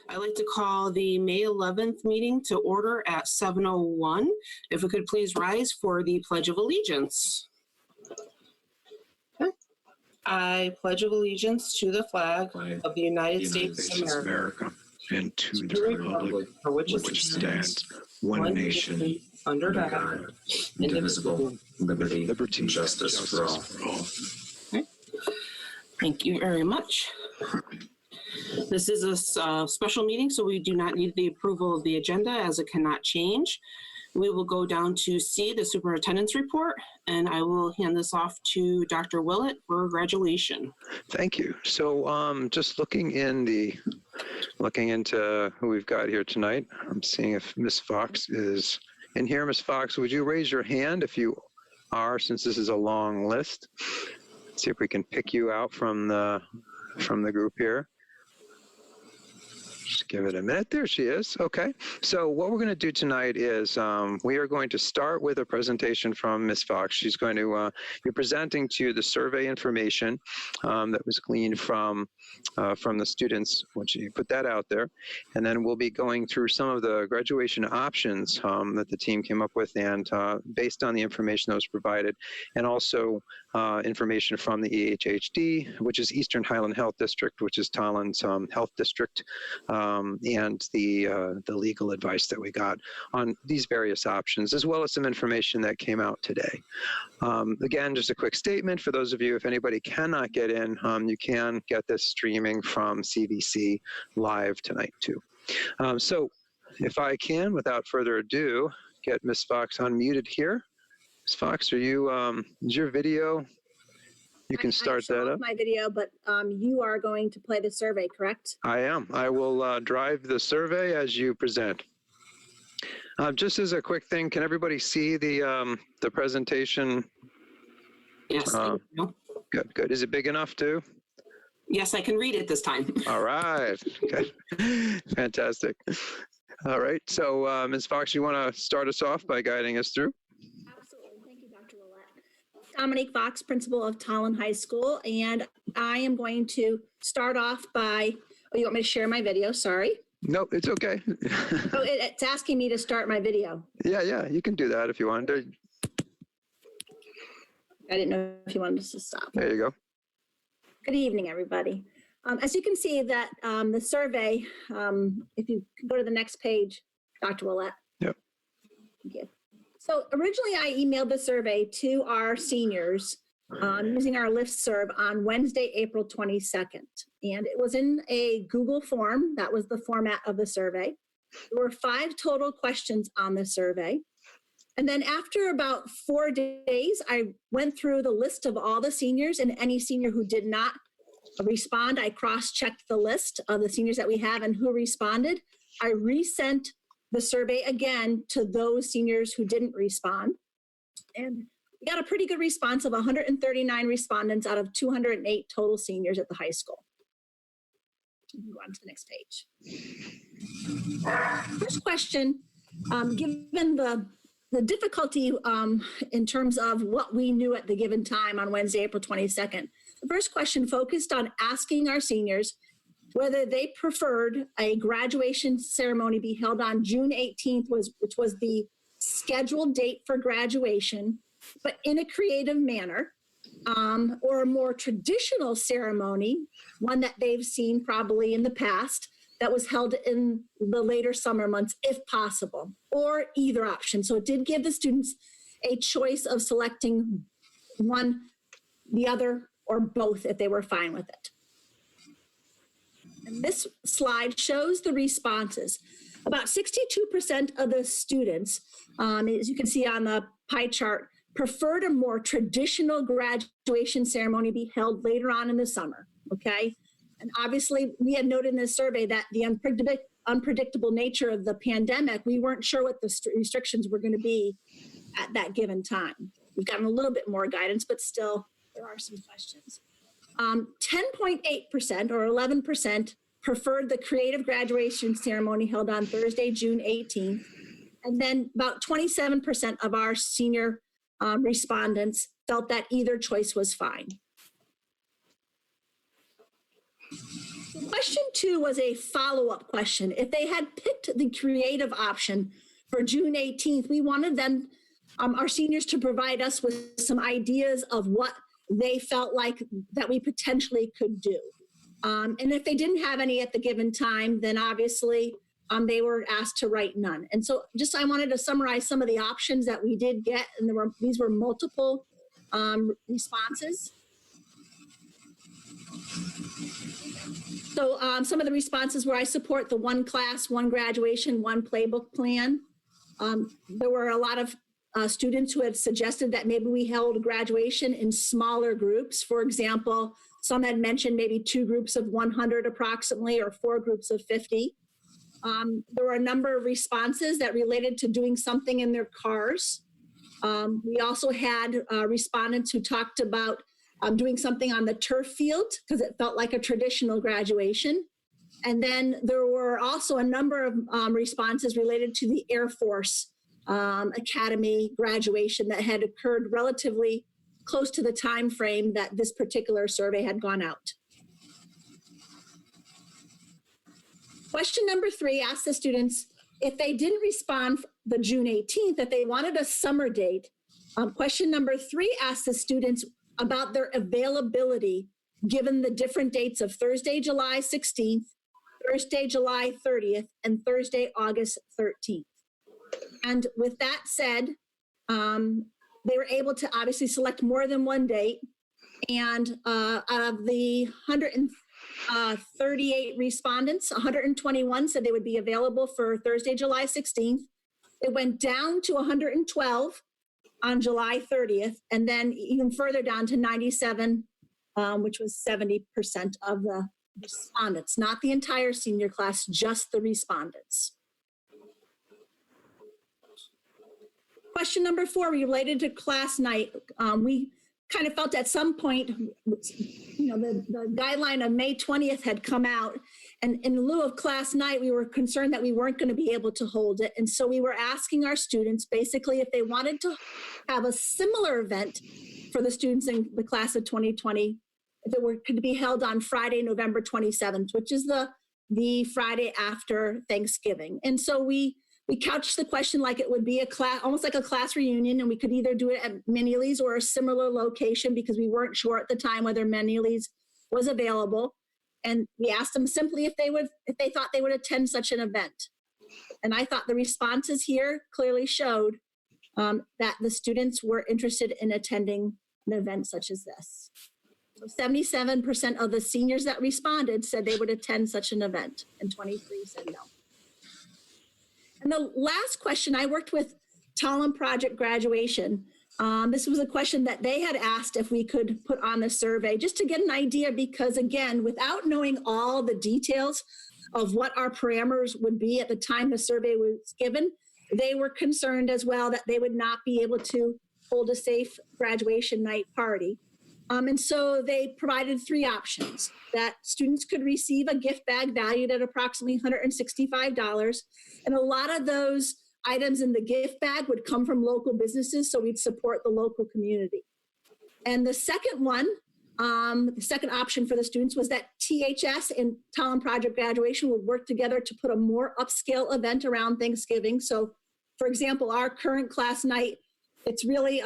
I'd like to call the May 11th meeting to order at 7:01. If we could please rise for the Pledge of Allegiance. Okay. I pledge allegiance to the flag of the United States of America and to the republic for which it stands, one nation, under God, indivisible, liberty and justice for all. Okay. Thank you very much. This is a special meeting, so we do not need the approval of the agenda as it cannot change. We will go down to C, the superintendent's report, and I will hand this off to Dr. Willett for graduation. Thank you. So just looking into who we've got here tonight, I'm seeing if Ms. Fox is in here. Ms. Fox, would you raise your hand if you are, since this is a long list? Let's see if we can pick you out from the group here. Just give it a minute. There she is. Okay. So what we're going to do tonight is we are going to start with a presentation from Ms. Fox. She's going to be presenting to you the survey information that was gleaned from the students when she put that out there. And then we'll be going through some of the graduation options that the team came up with and based on the information that was provided, and also information from the EHHD, which is Eastern Highland Health District, which is Tolland's health district, and the legal advice that we got on these various options, as well as some information that came out today. Again, just a quick statement for those of you, if anybody cannot get in, you can get this streaming from CVC live tonight too. So if I can, without further ado, get Ms. Fox unmuted here. Ms. Fox, are you, is your video, you can start that up? My video, but you are going to play the survey, correct? I am. I will drive the survey as you present. Just as a quick thing, can everybody see the presentation? Yes. Good, good. Is it big enough too? Yes, I can read it this time. All right. Okay. Fantastic. All right. So Ms. Fox, you want to start us off by guiding us through? Absolutely. Thank you, Dr. Willett. Dominique Fox, principal of Tolland High School, and I am going to start off by, oh, you want me to share my video? Sorry. No, it's okay. Oh, it's asking me to start my video. Yeah, you can do that if you want. I didn't know if you wanted us to stop. There you go. Good evening, everybody. As you can see that the survey, if you could go to the next page, Dr. Willett. Yep. Thank you. So originally I emailed the survey to our seniors using our listserv on Wednesday, April 22nd. And it was in a Google form. That was the format of the survey. There were 5 total questions on the survey. And then after about 4 days, I went through the list of all the seniors, and any senior who did not respond, I cross-checked the list of the seniors that we have and who responded. I resent the survey again to those seniors who didn't respond. And we got a pretty good response of 139 respondents out of 208 total seniors at the high school. Move on to the next page. First question, given the difficulty in terms of what we knew at the given time on Wednesday, April 22nd, the first question focused on asking our seniors whether they preferred a graduation ceremony be held on June 18th, which was the scheduled date for graduation, but in a creative manner, or a more traditional ceremony, one that they've seen probably in the past, that was held in the later summer months, if possible, or either option. So it did give the students a choice of selecting one, the other, or both if they were fine with it. And this slide shows the responses. About 62% of the students, as you can see on the pie chart, preferred a more traditional graduation ceremony be held later on in the summer, okay? And obviously, we had noted in this survey that the unpredictable nature of the pandemic, we weren't sure what the restrictions were going to be at that given time. We've gotten a little bit more guidance, but still, there are some questions. 10.8% or 11% preferred the creative graduation ceremony held on Thursday, June 18th. And then about 27% of our senior respondents felt that either choice was fine. Question 2 was a follow-up question. If they had picked the creative option for June 18th, we wanted them, our seniors, to provide us with some ideas of what they felt like that we potentially could do. And if they didn't have any at the given time, then obviously they were asked to write none. And so I wanted to summarize some of the options that we did get, and these were multiple responses. So some of the responses were, I support the one class, one graduation, one playbook plan. There were a lot of students who had suggested that maybe we held graduation in smaller groups. For example, some had mentioned maybe 2 groups of 100 approximately, or 4 groups of 50. There were a number of responses that related to doing something in their cars. We also had respondents who talked about doing something on the turf field because it felt like a traditional graduation. And then there were also a number of responses related to the Air Force Academy graduation that had occurred relatively close to the time frame that this particular survey had gone out. Question number 3 asked the students if they didn't respond the June 18th, that they wanted a summer date. Question number 3 asked the students about their availability given the different dates of Thursday, July 16th, Thursday, July 30th, and Thursday, August 13th. And with that said, they were able to obviously select more than one date. And out of the 138 respondents, 121 said they would be available for Thursday, July 16th. It went down to 112 on July 30th, and then even further down to 97, which was 70% of the respondents, not the entire senior class, just the respondents. Question number 4 related to class night. We kind of felt at some point, the guideline of May 20th had come out, and in lieu of class night, we were concerned that we weren't going to be able to hold it. And so we were asking our students basically if they wanted to have a similar event for the students in the class of 2020, if it could be held on Friday, November 27th, which is the Friday after Thanksgiving. And so we couched the question like it would be a class, almost like a class reunion, and we could either do it at Menuley's or a similar location because we weren't sure at the time whether Menuley's was available. And we asked them simply if they thought they would attend such an event. And I thought the responses here clearly showed that the students were interested in attending an event such as this. So 77% of the seniors that responded said they would attend such an event, and 23 said no. And the last question, I worked with Tallinn Project Graduation. This was a question that they had asked if we could put on the survey, just to get an idea, because again, without knowing all the details of what our parameters would be at the time the survey was given, they were concerned as well that they would not be able to hold a safe graduation night party. And so they provided 3 options: that students could receive a gift bag valued at approximately $165. And a lot of those items in the gift bag would come from local businesses, so we'd support the local community. And the second one, the second option for the students was that THS and Tallinn Project Graduation would work together to put a more upscale event around Thanksgiving. So, for example, our current class night, it's really,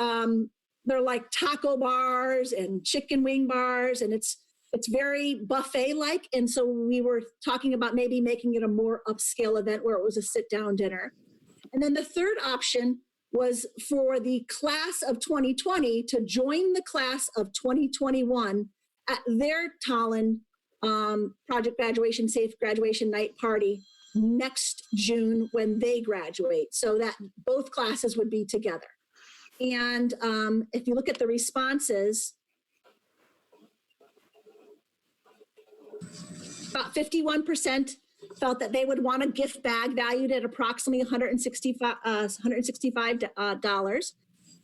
they're like taco bars and chicken wing bars, and it's very buffet-like. And so we were talking about maybe making it a more upscale event where it was a sit-down dinner. And then the third option was for the class of 2020 to join the class of 2021 at their Tallinn Project Graduation Safe Graduation Night Party next June when they graduate, so that both classes would be together. And if you look at the responses, about 51% felt that they would want a gift bag valued at approximately $165.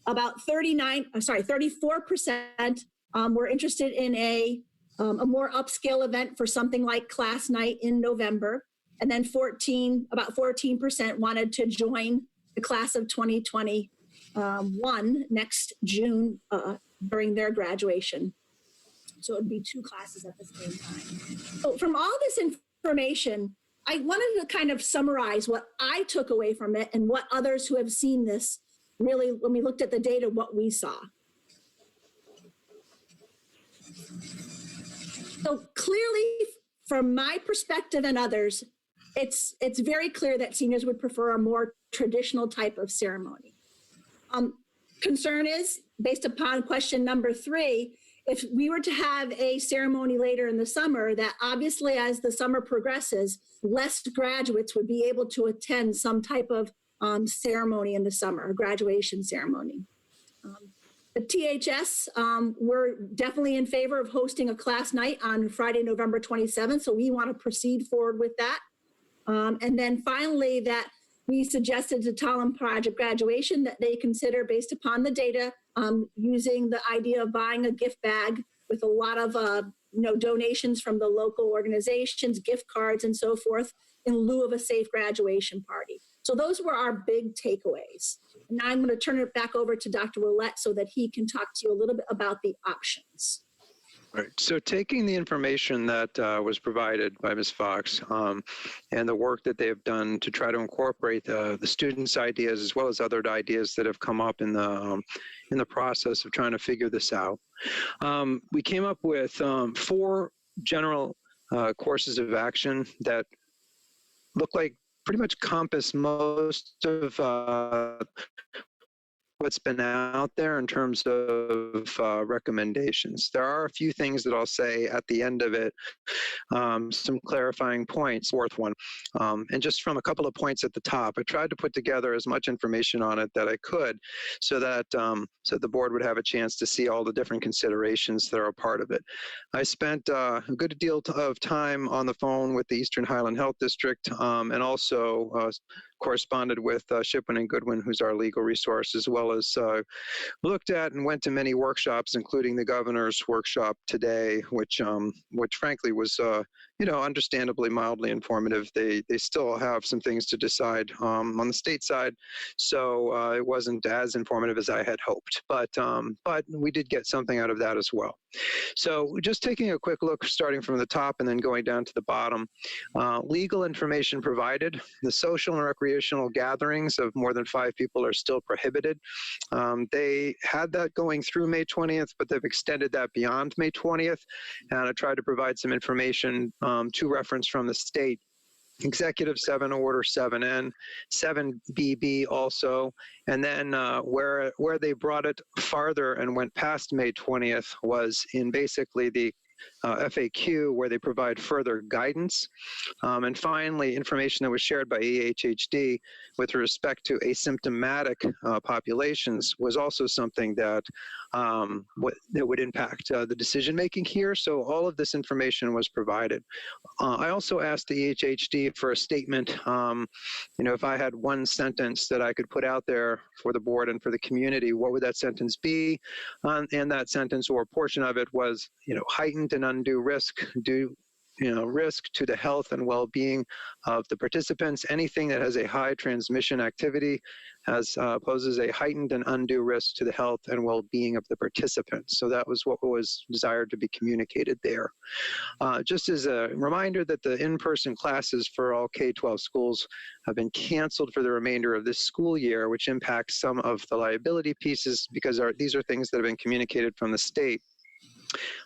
About 34% were interested in a more upscale event for something like class night in November. And then about 14% wanted to join the class of 2021 next June during their graduation. So it would be 2 classes at the same time. So from all this information, I wanted to kind of summarize what I took away from it and what others who have seen this really, when we looked at the data, what we saw. So clearly, from my perspective and others, it's very clear that seniors would prefer a more traditional type of ceremony. Concern is, based upon question number 3, if we were to have a ceremony later in the summer, that obviously as the summer progresses, less graduates would be able to attend some type of ceremony in the summer, a graduation ceremony. The THS, we're definitely in favor of hosting a class night on Friday, November 27th, so we want to proceed forward with that. And then finally, that we suggested to Talent Project Graduation that they consider, based upon the data, using the idea of buying a gift bag with a lot of donations from the local organizations, gift cards, and so forth, in lieu of a safe graduation party. So those were our big takeaways. And now I'm going to turn it back over to Dr. Willett so that he can talk to you a little bit about the options. Right. So taking the information that was provided by Ms. Fox and the work that they have done to try to incorporate the students' ideas as well as other ideas that have come up in the process of trying to figure this out, we came up with 4 general courses of action that look like pretty much compass most of what's been out there in terms of recommendations. There are a few things that I'll say at the end of it, some clarifying points, fourth one. And just from a couple of points at the top, I tried to put together as much information on it that I could so that so the board would have a chance to see all the different considerations that are a part of it. I spent a good deal of time on the phone with the Eastern Highland Health District and also corresponded with Shipman and Goodwin, who's our legal resource, as well as looked at and went to many workshops, including the governor's workshop today, which frankly was, understandably mildly informative. They still have some things to decide on the state side, so it wasn't as informative as I had hoped, but we did get something out of that as well. So just taking a quick look, starting from the top and then going down to the bottom, legal information provided. The social and recreational gatherings of more than 5 people are still prohibited. They had that going through May 20th, but they've extended that beyond May 20th. And I tried to provide some information to reference from the state. Executive 7 Order 7N, 7BB also, and then where they brought it farther and went past May 20th was in basically the FAQ, where they provide further guidance. And finally, information that was shared by EHHD with respect to asymptomatic populations was also something that would impact the decision-making here. So all of this information was provided. I also asked the EHHD for a statement, if I had one sentence that I could put out there for the board and for the community, what would that sentence be? And that sentence or portion of it was, heightened and undue risk risk to the health and well-being of the participants. Anything that has a high transmission activity poses a heightened and undue risk to the health and well-being of the participants. So that was what was desired to be communicated there. Just as a reminder that the in-person classes for all K-12 schools have been canceled for the remainder of this school year, which impacts some of the liability pieces because these are things that have been communicated from the state.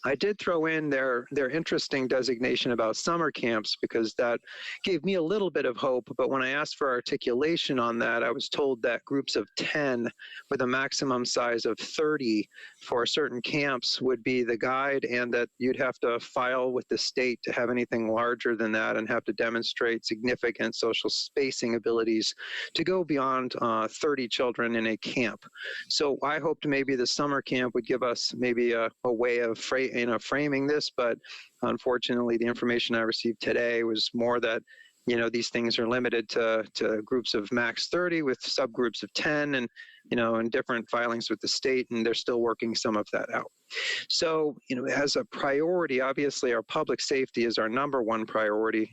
I did throw in their interesting designation about summer camps because that gave me a little bit of hope, but when I asked for articulation on that, I was told that groups of 10 with a maximum size of 30 for certain camps would be the guide, and that you'd have to file with the state to have anything larger than that and have to demonstrate significant social spacing abilities to go beyond 30 children in a camp. So I hoped maybe the summer camp would give us maybe a way of framing this, but unfortunately the information I received today was more that these things are limited to groups of max 30 with subgroups of 10 and and different filings with the state, and they're still working some of that out. So as a priority, obviously our public safety is our number one priority.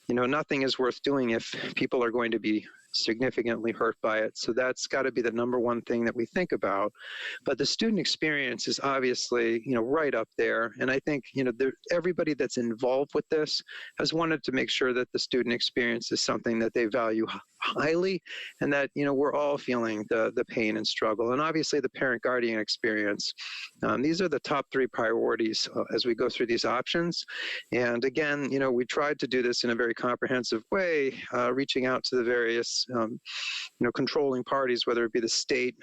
Nothing is worth doing if people are going to be significantly hurt by it. So that's got to be the number one thing that we think about. But the student experience is obviously, right up there. And I think, everybody that's involved with this has wanted to make sure that the student experience is something that they value highly, and that, we're all feeling the pain and struggle. And obviously the parent guardian experience. These are the top 3 priorities as we go through these options. And again, we tried to do this in a very comprehensive way, reaching out to the various controlling parties, whether it be the state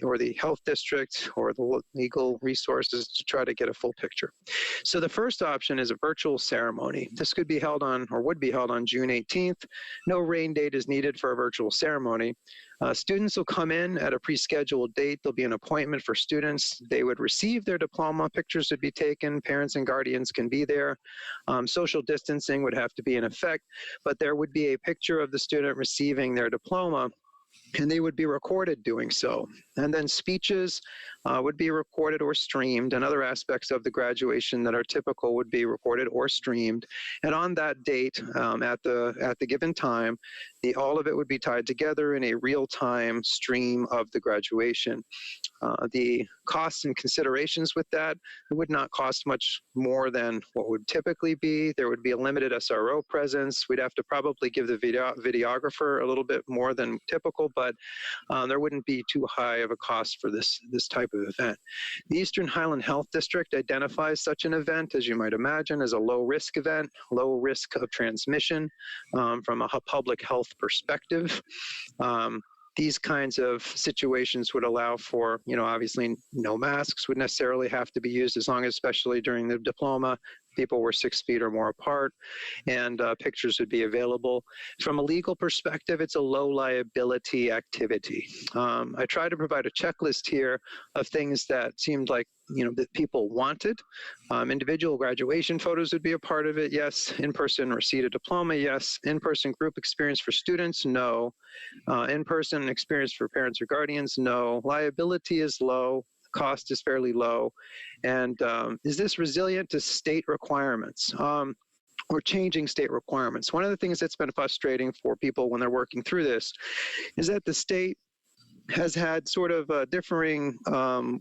or the health district or the legal resources, to try to get a full picture. So the first option is a virtual ceremony. This could be held on, or would be held on, June 18th. No rain date is needed for a virtual ceremony. Students will come in at a pre-scheduled date. There'll be an appointment for students. They would receive their diploma. Pictures would be taken. Parents and guardians can be there. Social distancing would have to be in effect, but there would be a picture of the student receiving their diploma, and they would be recorded doing so. And then speeches would be recorded or streamed, and other aspects of the graduation that are typical would be recorded or streamed. And on that date, at the given time, all of it would be tied together in a real-time stream of the graduation. The costs and considerations with that, it would not cost much more than what would typically be. There would be a limited SRO presence. We'd have to probably give the videographer a little bit more than typical, but there wouldn't be too high of a cost for this type of event. The Eastern Highland Health District identifies such an event, as you might imagine, as a low-risk event, low risk of transmission from a public health perspective. These kinds of situations would allow for, obviously no masks would necessarily have to be used, as long as, especially during the diploma, people were 6 feet or more apart, and pictures would be available. From a legal perspective, it's a low liability activity. I tried to provide a checklist here of things that seemed like, that people wanted. Individual graduation photos would be a part of it, yes. In-person receipt of diploma, yes. In-person group experience for students, no. In-person experience for parents or guardians, no. Liability is low. Cost is fairly low. And is this resilient to state requirements? Or changing state requirements? One of the things that's been frustrating for people when they're working through this is that the state has had sort of differing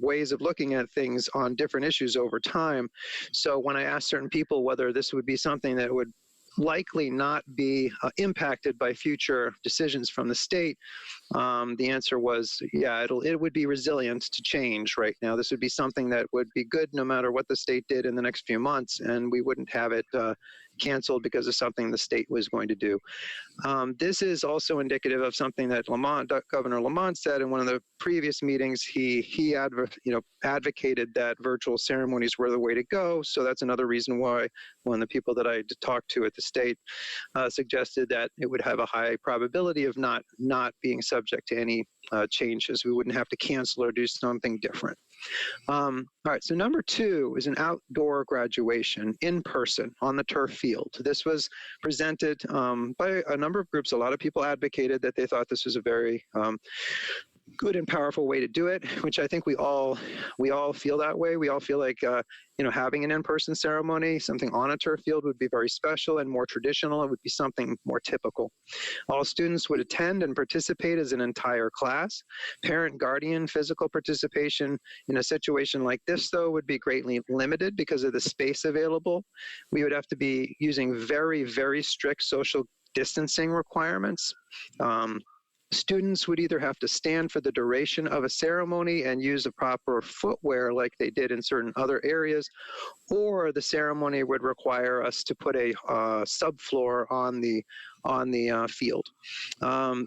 ways of looking at things on different issues over time. So when I asked certain people whether this would be something that would likely not be impacted by future decisions from the state, the answer was, yeah, it would be resilient to change right now. This would be something that would be good no matter what the state did in the next few months, and we wouldn't have it canceled because of something the state was going to do. This is also indicative of something that Governor Lamont said in one of the previous meetings. He advocated that virtual ceremonies were the way to go. So that's another reason why one of the people that I talked to at the state suggested that it would have a high probability of not being subject to any changes. We wouldn't have to cancel or do something different. All right, so number 2 is an outdoor graduation in person on the turf field. This was presented by a number of groups. A lot of people advocated that they thought this was a very good and powerful way to do it, which I think we all feel that way. We all feel like having an in-person ceremony, something on a turf field, would be very special and more traditional. It would be something more typical. All students would attend and participate as an entire class. Parent guardian physical participation in a situation like this, though, would be greatly limited because of the space available. We would have to be using very, very strict social distancing requirements. Students would either have to stand for the duration of a ceremony and use the proper footwear like they did in certain other areas, or the ceremony would require us to put a subfloor on the field.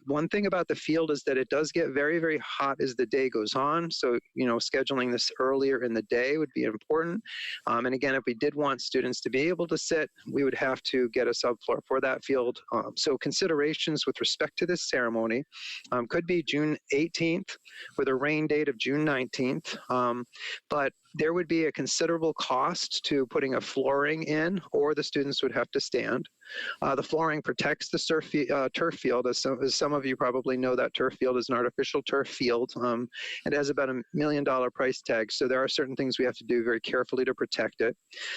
One thing about the field is that it does get very, very hot as the day goes on. So, scheduling this earlier in the day would be important. And again, if we did want students to be able to sit, we would have to get a subfloor for that field. So considerations with respect to this ceremony could be June 18th with a rain date of June 19th. But there would be a considerable cost to putting a flooring in, or the students would have to stand. The flooring protects the turf field. As some of you probably know, that turf field is an artificial turf field. It has about $1 million price tag, so there are certain things we have to do very carefully to protect it.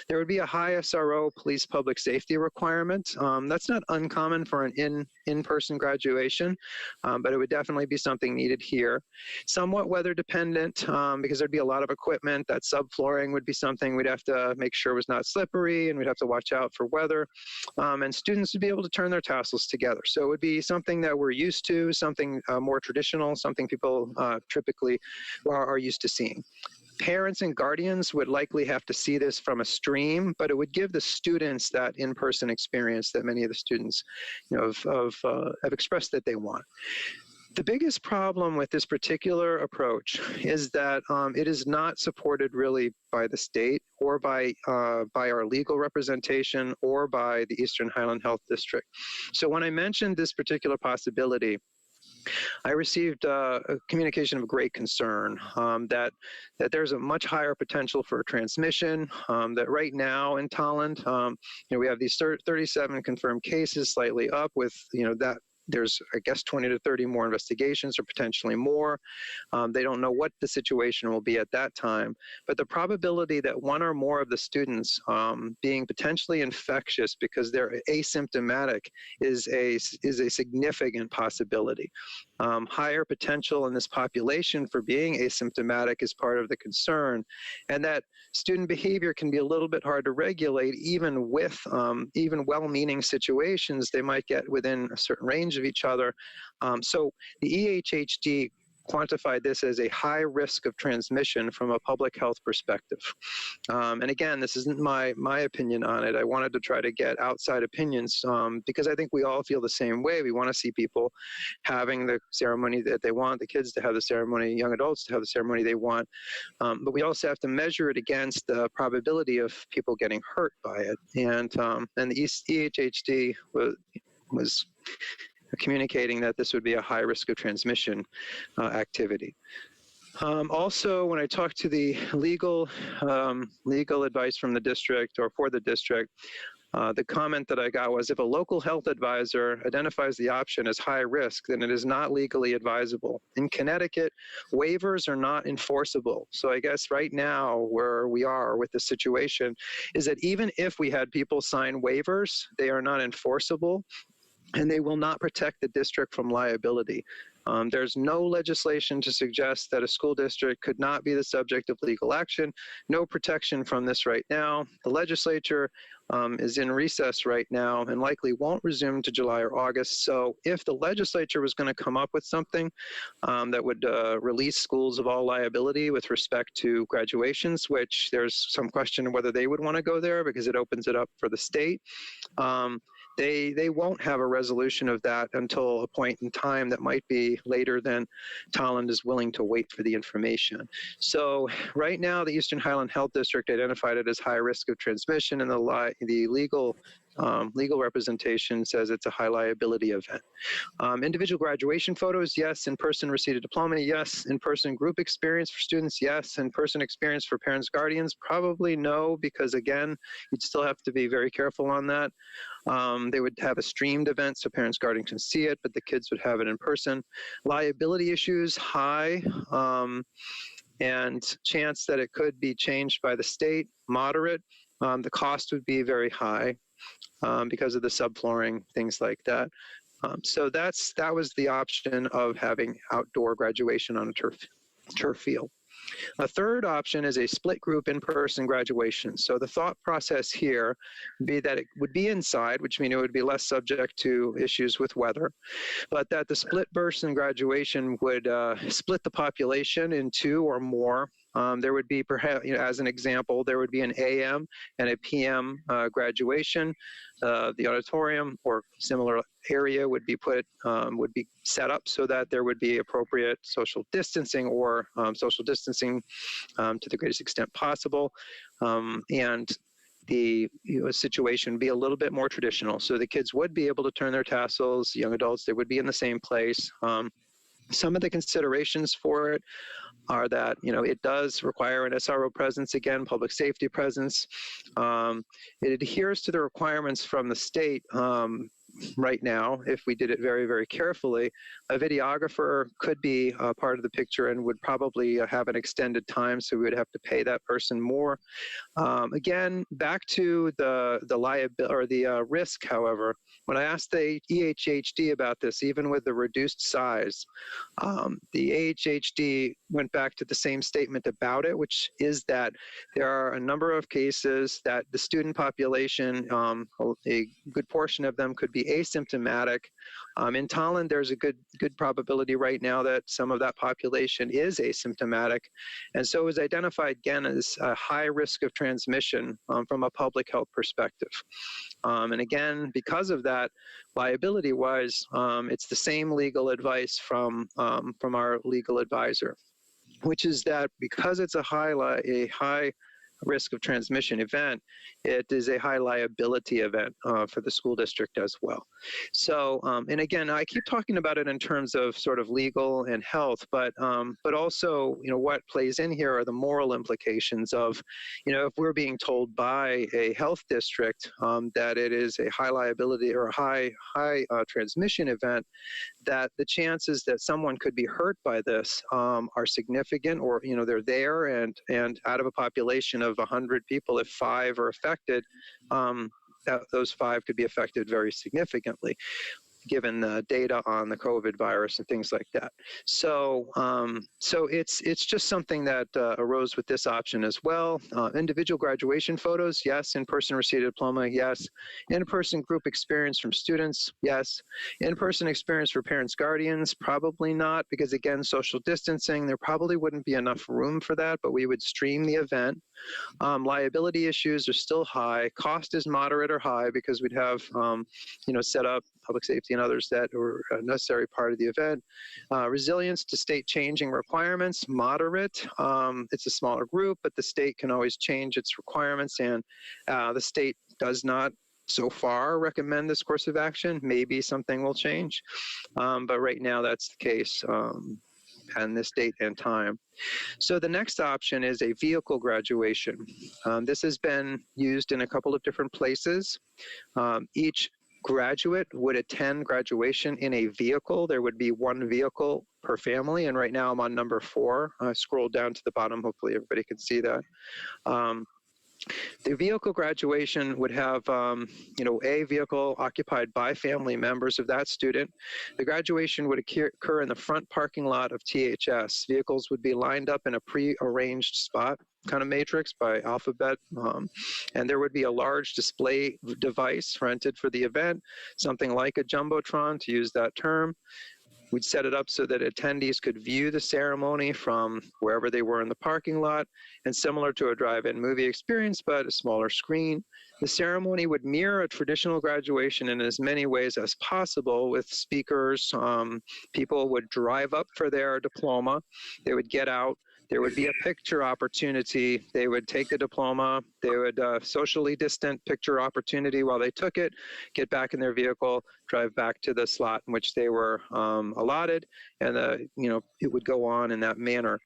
There would be a high SRO police public safety requirement. That's not uncommon for an in-person graduation, but it would definitely be something needed here. Somewhat weather dependent, because there'd be a lot of equipment. That subflooring would be something we'd have to make sure was not slippery, and we'd have to watch out for weather. And students would be able to turn their tassels together. So it would be something that we're used to, something more traditional, something people typically are used to seeing. Parents and guardians would likely have to see this from a stream, but it would give the students that in-person experience that many of the students, have expressed that they want. The biggest problem with this particular approach is that it is not supported really by the state or by our legal representation or by the Eastern Highland Health District. So when I mentioned this particular possibility, I received a communication of great concern that there's a much higher potential for transmission, that right now in Tolland, we have these 37 confirmed cases, slightly up with, that there's, I guess, 20 to 30 more investigations or potentially more. They don't know what the situation will be at that time, but the probability that one or more of the students being potentially infectious because they're asymptomatic is a significant possibility. Higher potential in this population for being asymptomatic is part of the concern, and that student behavior can be a little bit hard to regulate even with even well-meaning situations. They might get within a certain range of each other. So the EHHD quantified this as a high risk of transmission from a public health perspective. And again, this isn't my opinion on it. I wanted to try to get outside opinions because I think we all feel the same way. We want to see people having the ceremony that they want, the kids to have the ceremony, young adults to have the ceremony they want. But we also have to measure it against the probability of people getting hurt by it. And the EHHD was communicating that this would be a high risk of transmission activity. Also, when I talked to the legal advice from the district or for the district, the comment that I got was, if a local health advisor identifies the option as high risk, then it is not legally advisable. In Connecticut, waivers are not enforceable. So I guess right now where we are with the situation is that even if we had people sign waivers, they are not enforceable, and they will not protect the district from liability. There's no legislation to suggest that a school district could not be the subject of legal action. No protection from this right now. The legislature is in recess right now and likely won't resume to July or August. So if the legislature was going to come up with something that would release schools of all liability with respect to graduations, which there's some question of whether they would want to go there because it opens it up for the state, they won't have a resolution of that until a point in time that might be later than Tolland is willing to wait for the information. So right now, the Eastern Highland Health District identified it as high risk of transmission, and the legal representation says it's a high liability event. Individual graduation photos, yes. In-person receipt of diploma, yes. In-person group experience for students, yes. In-person experience for parents, guardians, probably no, because again, you'd still have to be very careful on that. They would have a streamed event so parents, guardians can see it, but the kids would have it in person. Liability issues, high. And chance that it could be changed by the state, moderate. The cost would be very high because of the subflooring, things like that. So that was the option of having outdoor graduation on a turf field. A third option is a split group in-person graduation. So the thought process here would be that it would be inside, which means it would be less subject to issues with weather, but that the split person graduation would split the population in two or more. There would be, perhaps, as an example, there would be an AM and a PM graduation. The auditorium or similar area would be set up so that there would be appropriate social distancing or social distancing to the greatest extent possible, and the situation be a little bit more traditional. So the kids would be able to turn their tassels. Young adults, they would be in the same place. Some of the considerations for it are that, it does require an SRO presence, again, public safety presence. It adheres to the requirements from the state right now. If we did it very, very carefully, a videographer could be a part of the picture and would probably have an extended time, so we would have to pay that person more. Again, back to the liability or the risk, however, when I asked the EHHD about this, even with the reduced size, the EHHD went back to the same statement about it, which is that there are a number of cases that the student population, a good portion of them could be asymptomatic. In Tallinn, there's a good probability right now that some of that population is asymptomatic. And so it was identified again as a high risk of transmission from a public health perspective. And again, because of that, liability-wise, it's the same legal advice from our legal advisor, which is that because it's a high risk of transmission event, it is a high liability event for the school district as well. So, and again, I keep talking about it in terms of sort of legal and health, but also, what plays in here are the moral implications of, if we're being told by a health district that it is a high liability or a high transmission event, that the chances that someone could be hurt by this are significant, or they're there, and out of a population of 100 people, if 5 are affected, those 5 could be affected very significantly, given the data on the COVID virus and things like that. So it's just something that arose with this option as well. Individual graduation photos, yes. In-person receipt of diploma, yes. In-person group experience from students, yes. In-person experience for parents, guardians, probably not, because again, social distancing, there probably wouldn't be enough room for that, but we would stream the event. Liability issues are still high. Cost is moderate or high because we'd have, set up public safety and others that were a necessary part of the event. Resilience to state changing requirements, moderate. It's a smaller group, but the state can always change its requirements, and the state does not so far recommend this course of action. Maybe something will change, but right now that's the case. And this date and time. So the next option is a vehicle graduation. This has been used in a couple of different places. Each graduate would attend graduation in a vehicle. There would be 1 vehicle per family, and right now I'm on number 4. I scrolled down to the bottom. Hopefully everybody can see that. The vehicle graduation would have, a vehicle occupied by family members of that student. The graduation would occur in the front parking lot of THS. Vehicles would be lined up in a pre-arranged spot, kind of matrix by alphabet, and there would be a large display device rented for the event, something like a Jumbotron, to use that term. We'd set it up so that attendees could view the ceremony from wherever they were in the parking lot, and similar to a drive-in movie experience, but a smaller screen. The ceremony would mirror a traditional graduation in as many ways as possible, with speakers. People would drive up for their diploma. They would get out. There would be a picture opportunity. They would take the diploma. They would socially distant picture opportunity while they took it, get back in their vehicle, drive back to the slot in which they were allotted, and it would go on in that manner.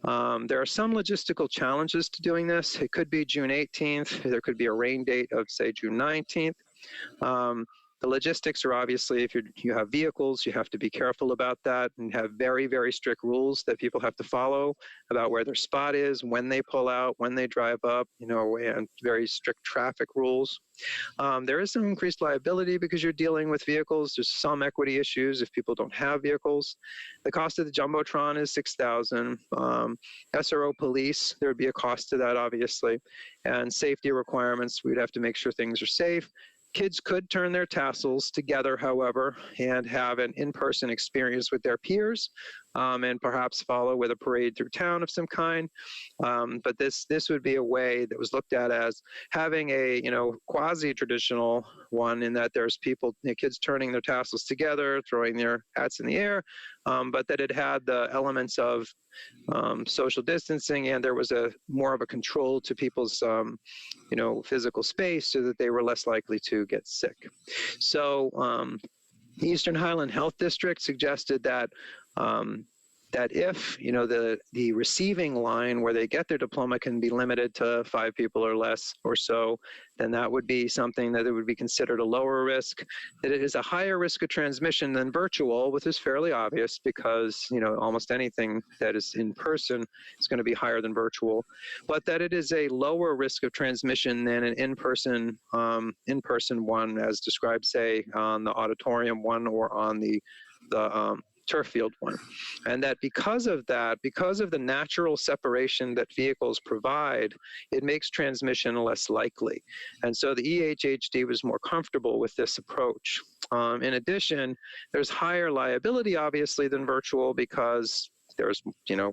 There are some logistical challenges to doing this. It could be June 18th. There could be a rain date of, say, June 19th. The logistics are obviously, if you have vehicles, you have to be careful about that and have very, very strict rules that people have to follow about where their spot is, when they pull out, when they drive up, and very strict traffic rules. There is some increased liability because you're dealing with vehicles. There's some equity issues if people don't have vehicles. The cost of the Jumbotron is $6,000. SRO police, there would be a cost to that, obviously. And safety requirements, we'd have to make sure things are safe. Kids could turn their tassels together, however, and have an in-person experience with their peers, and perhaps follow with a parade through town of some kind. But this would be a way that was looked at as having a quasi-traditional one, in that there's people, kids turning their tassels together, throwing their hats in the air, but that it had the elements of social distancing, and there was more of a control to people's physical space, so that they were less likely to get sick. So Eastern Highland Health District suggested that that if the receiving line where they get their diploma can be limited to 5 people or less or so, then that would be something that it would be considered a lower risk. That it is a higher risk of transmission than virtual, which is fairly obvious because almost anything that is in person is going to be higher than virtual, but that it is a lower risk of transmission than an in-person one, as described, say, on the auditorium one or on the turf field one. And that because of the natural separation that vehicles provide, it makes transmission less likely. And so the EHHD was more comfortable with this approach. In addition, there's higher liability, obviously, than virtual because there's,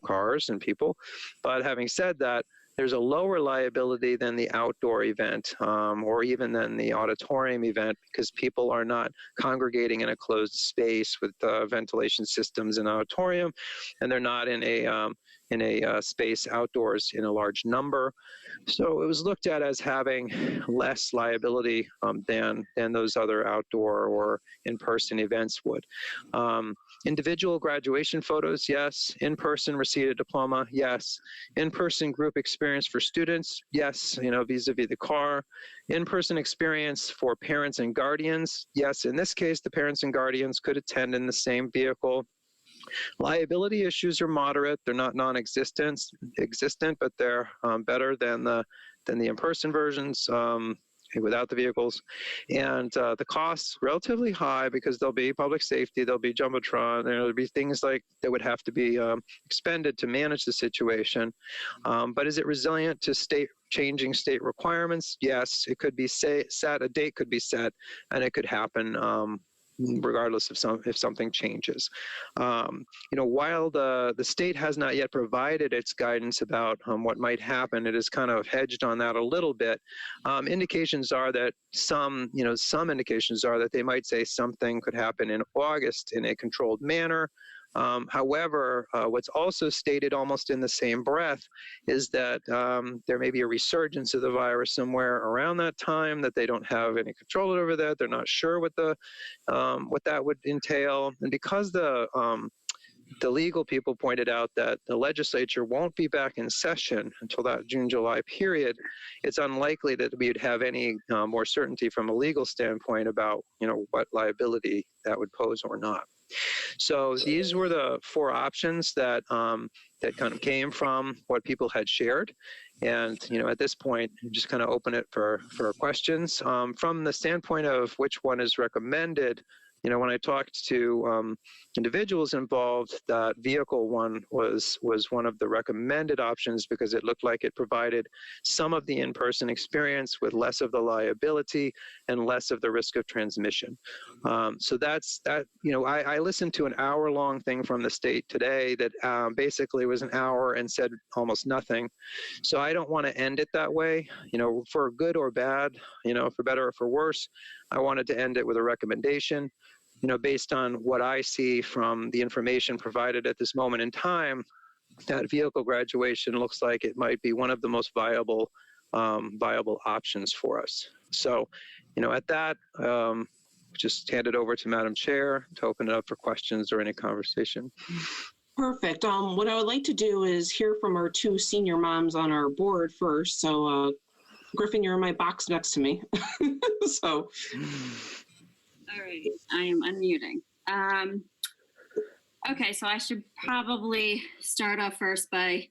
cars and people. But having said that, there's a lower liability than the outdoor event or even than the auditorium event because people are not congregating in a closed space with ventilation systems in auditorium, and they're not in a space outdoors in a large number. So it was looked at as having less liability than those other outdoor or in-person events would. Individual graduation photos, yes. In-person receipt of diploma, yes. In-person group experience for students, yes, vis-a-vis the car. In-person experience for parents and guardians, yes. In this case, the parents and guardians could attend in the same vehicle. Liability issues are moderate. They're not non-existent, but they're better than the in-person versions without the vehicles. And the costs relatively high because there'll be public safety, there'll be Jumbotron, there'll be things like that would have to be expended to manage the situation. But is it resilient to changing state requirements? Yes, it could be set, a date could be set, and it could happen regardless of if something changes. While the state has not yet provided its guidance about what might happen, it is kind of hedged on that a little bit. Indications are that some indications are that they might say something could happen in August in a controlled manner. However, what's also stated almost in the same breath is that there may be a resurgence of the virus somewhere around that time, that they don't have any control over that. They're not sure what that would entail. And because the legal people pointed out that the legislature won't be back in session until that June-July period, it's unlikely that we would have any more certainty from a legal standpoint about what liability that would pose or not. So these were the 4 options that that kind of came from what people had shared. And, at this point, just kind of open it for questions. From the standpoint of which one is recommended, when I talked to individuals involved, that vehicle one was one of the recommended options because it looked like it provided some of the in-person experience with less of the liability and less of the risk of transmission. So that's that. I listened to an hour-long thing from the state today that basically was an hour and said almost nothing. So I don't want to end it that way. For good or bad, for better or for worse, I wanted to end it with a recommendation. Based on what I see from the information provided at this moment in time, that vehicle graduation looks like it might be one of the most viable options for us. So, at that, just hand it over to Madam Chair to open it up for questions or any conversation. Perfect. What I would like to do is hear from our 2 senior moms on our board first. So, Griffin, you're in my box next to me. So. All right, I am unmuting. Okay, so I should probably start off first by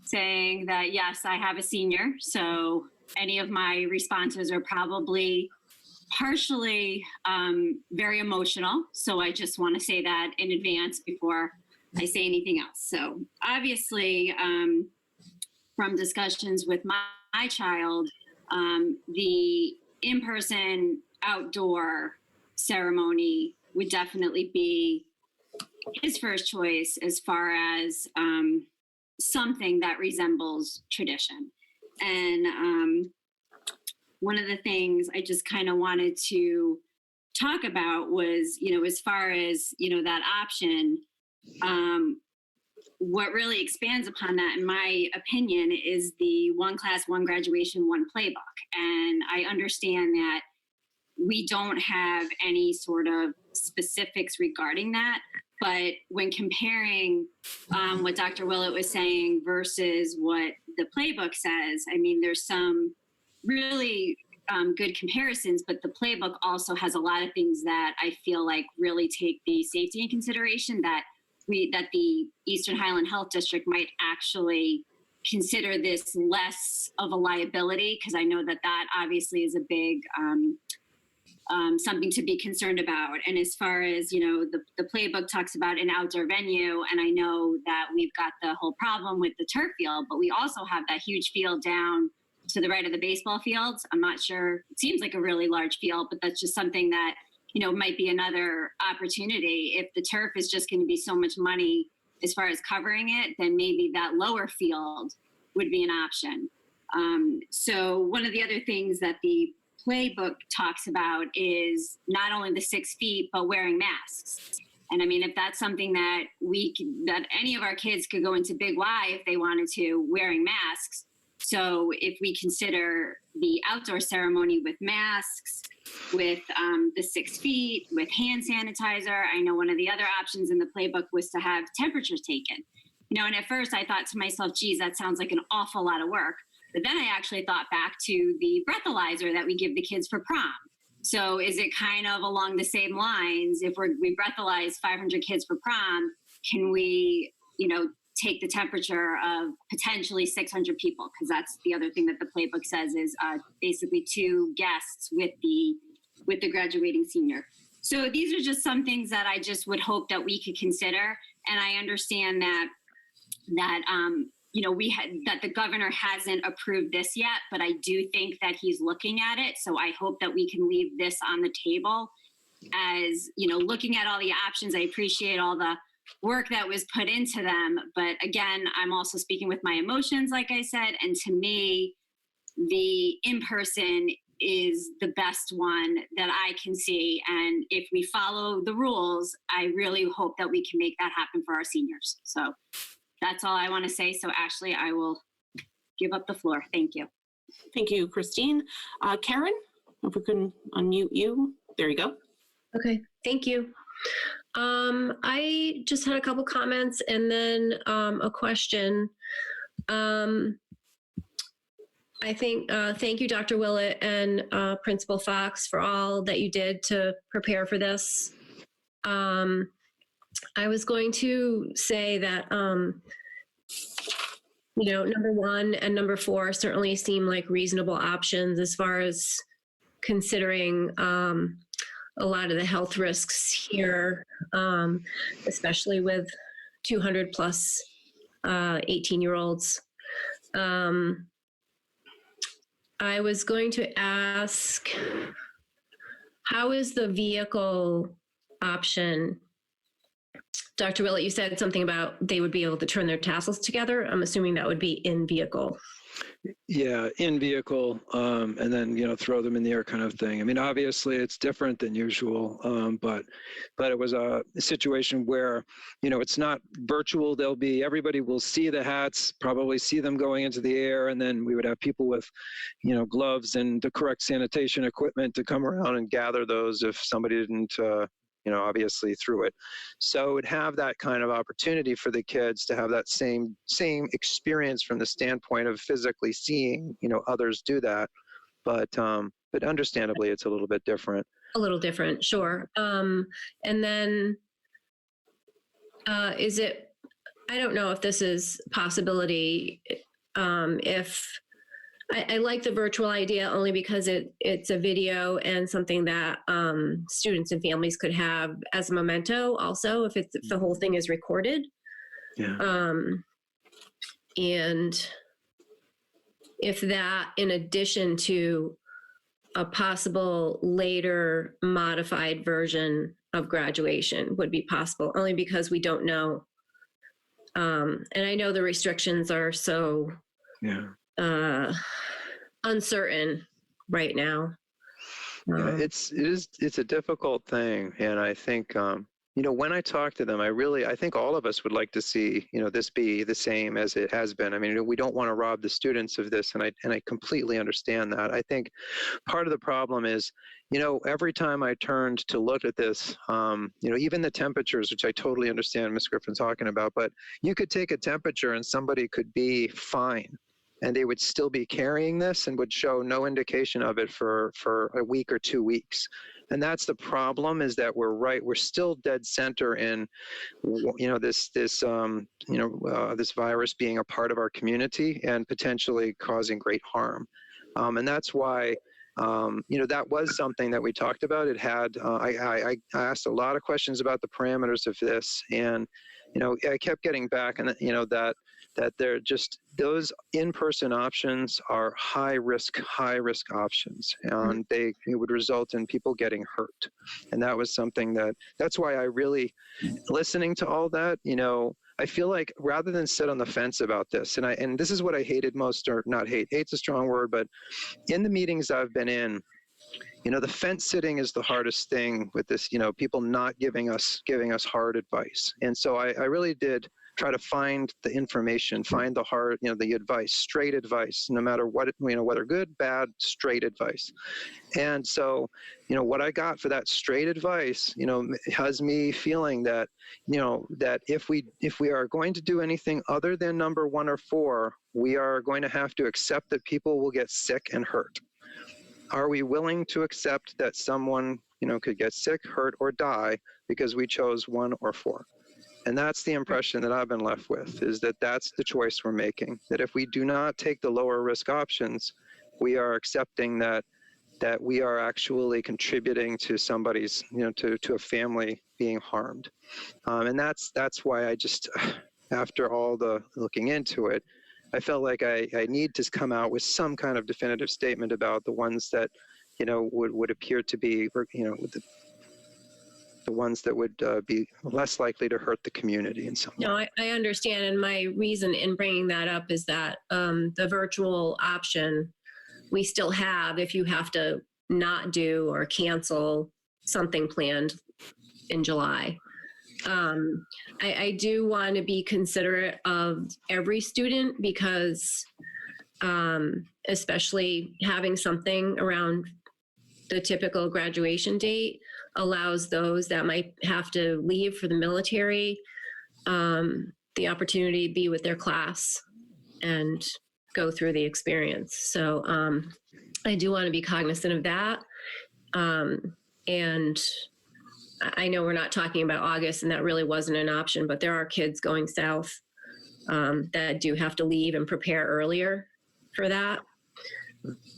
saying that, yes, I have a senior. So any of my responses are probably partially very emotional. So I just want to say that in advance before I say anything else. So obviously, from discussions with my child, the in-person outdoor ceremony would definitely be his first choice as far as something that resembles tradition. And one of the things I just kind of wanted to talk about was, as far as, that option, what really expands upon that, in my opinion, is the 1 class, 1 graduation, 1 playbook. And I understand that we don't have any sort of specifics regarding that. But when comparing what Dr. Willett was saying versus what the playbook says, I mean, there's some really good comparisons, but the playbook also has a lot of things that I feel like really take the safety in consideration, that the Eastern Highland Health District might actually consider this less of a liability, because I know that obviously is a big something to be concerned about. And as far as, the playbook talks about an outdoor venue, and I know that we've got the whole problem with the turf field, but we also have that huge field down to the right of the baseball fields. I'm not sure, it seems like a really large field, but that's just something that, might be another opportunity. If the turf is just going to be so much money as far as covering it, then maybe that lower field would be an option. So one of the other things that the playbook talks about is not only the 6 feet, but wearing masks. And I mean, if that's something that that any of our kids could go into Big Y if they wanted to, wearing masks. So if we consider the outdoor ceremony with masks, with the 6 feet, with hand sanitizer, I know one of the other options in the playbook was to have temperatures taken. And at first I thought to myself, geez, that sounds like an awful lot of work. But then I actually thought back to the breathalyzer that we give the kids for prom. So is it kind of along the same lines? If we breathalyze 500 kids for prom, can we, take the temperature of potentially 600 people? Because that's the other thing that the playbook says is basically 2 guests with the graduating senior. So these are just some things that I just would hope that we could consider. And I understand that that the governor hasn't approved this yet, but I do think that he's looking at it. So I hope that we can leave this on the table as, looking at all the options. I appreciate all the work that was put into them. But again, I'm also speaking with my emotions, like I said, and to me, the in-person is the best one that I can see. And if we follow the rules, I really hope that we can make that happen for our seniors. So that's all I want to say. So Ashley, I will give up the floor. Thank you. Thank you, Christine. Karen, if we can unmute you. There you go. Okay, thank you. I just had a couple comments and then a question. I think, thank you, Dr. Willett and Principal Fox, for all that you did to prepare for this. I was going to say that, number 1 and number 4 certainly seem like reasonable options as far as considering a lot of the health risks here, especially with 200 plus 18-year-olds. I was going to ask, how is the vehicle option? Dr. Willett, you said something about they would be able to turn their tassels together. I'm assuming that would be in vehicle. Yeah, in vehicle, and then, throw them in the air kind of thing. I mean, obviously it's different than usual, but it was a situation where, it's not virtual. Everybody will see the hats, probably see them going into the air, and then we would have people with, gloves and the correct sanitation equipment to come around and gather those if somebody didn't, obviously through it. So it would have that kind of opportunity for the kids to have that same experience from the standpoint of physically seeing, others do that. But understandably, it's a little bit different. A little different, sure. And then I don't know if this is a possibility, if I like the virtual idea only because it's a video and something that students and families could have as a memento also if the whole thing is recorded. Yeah. And if that, in addition to a possible later modified version of graduation would be possible, only because we don't know. And I know the restrictions are so uncertain right now. Yeah, it's a difficult thing, and I think when I talk to them, I think all of us would like to see, this be the same as it has been. I mean, we don't want to rob the students of this, and I completely understand that. I think part of the problem is, every time I turned to look at this, even the temperatures, which I totally understand Ms. Griffin talking about, but you could take a temperature and somebody could be fine, and they would still be carrying this and would show no indication of it for a week or 2 weeks. And that's the problem, is that we're still dead center in, this virus being a part of our community and potentially causing great harm. And that's why, that was something that we talked about. It had, I asked a lot of questions about the parameters of this, and, I kept getting back, and, that they're just, those in-person options are high risk options, and it would result in people getting hurt. And that was something that's why I really, listening to all that, I feel like rather than sit on the fence about this, and this is what I hated most, or not hate's a strong word, but in the meetings I've been in, the fence sitting is the hardest thing with this, people not giving us hard advice. And so I really did try to find the information, find the hard, the advice, straight advice, no matter what, whether good, bad, straight advice. And so, what I got for that straight advice, has me feeling that, that if we are going to do anything other than number 1 or 4, we are going to have to accept that people will get sick and hurt. Are we willing to accept that someone, could get sick, hurt, or die because we chose 1 or 4? And that's the impression that I've been left with, is that that's the choice we're making. That if we do not take the lower risk options, we are accepting that we are actually contributing to somebody's, to a family being harmed. And that's why I just, after all the looking into it, I felt like I need to come out with some kind of definitive statement about the ones that, would appear to be, the ones that would be less likely to hurt the community in some way. No, I understand. And my reason in bringing that up is that the virtual option we still have, if you have to not do or cancel something planned in July. I do want to be considerate of every student, because especially having something around the typical graduation date allows those that might have to leave for the military the opportunity to be with their class and go through the experience. So I do want to be cognizant of that. And I know we're not talking about August, and that really wasn't an option, but there are kids going south that do have to leave and prepare earlier for that.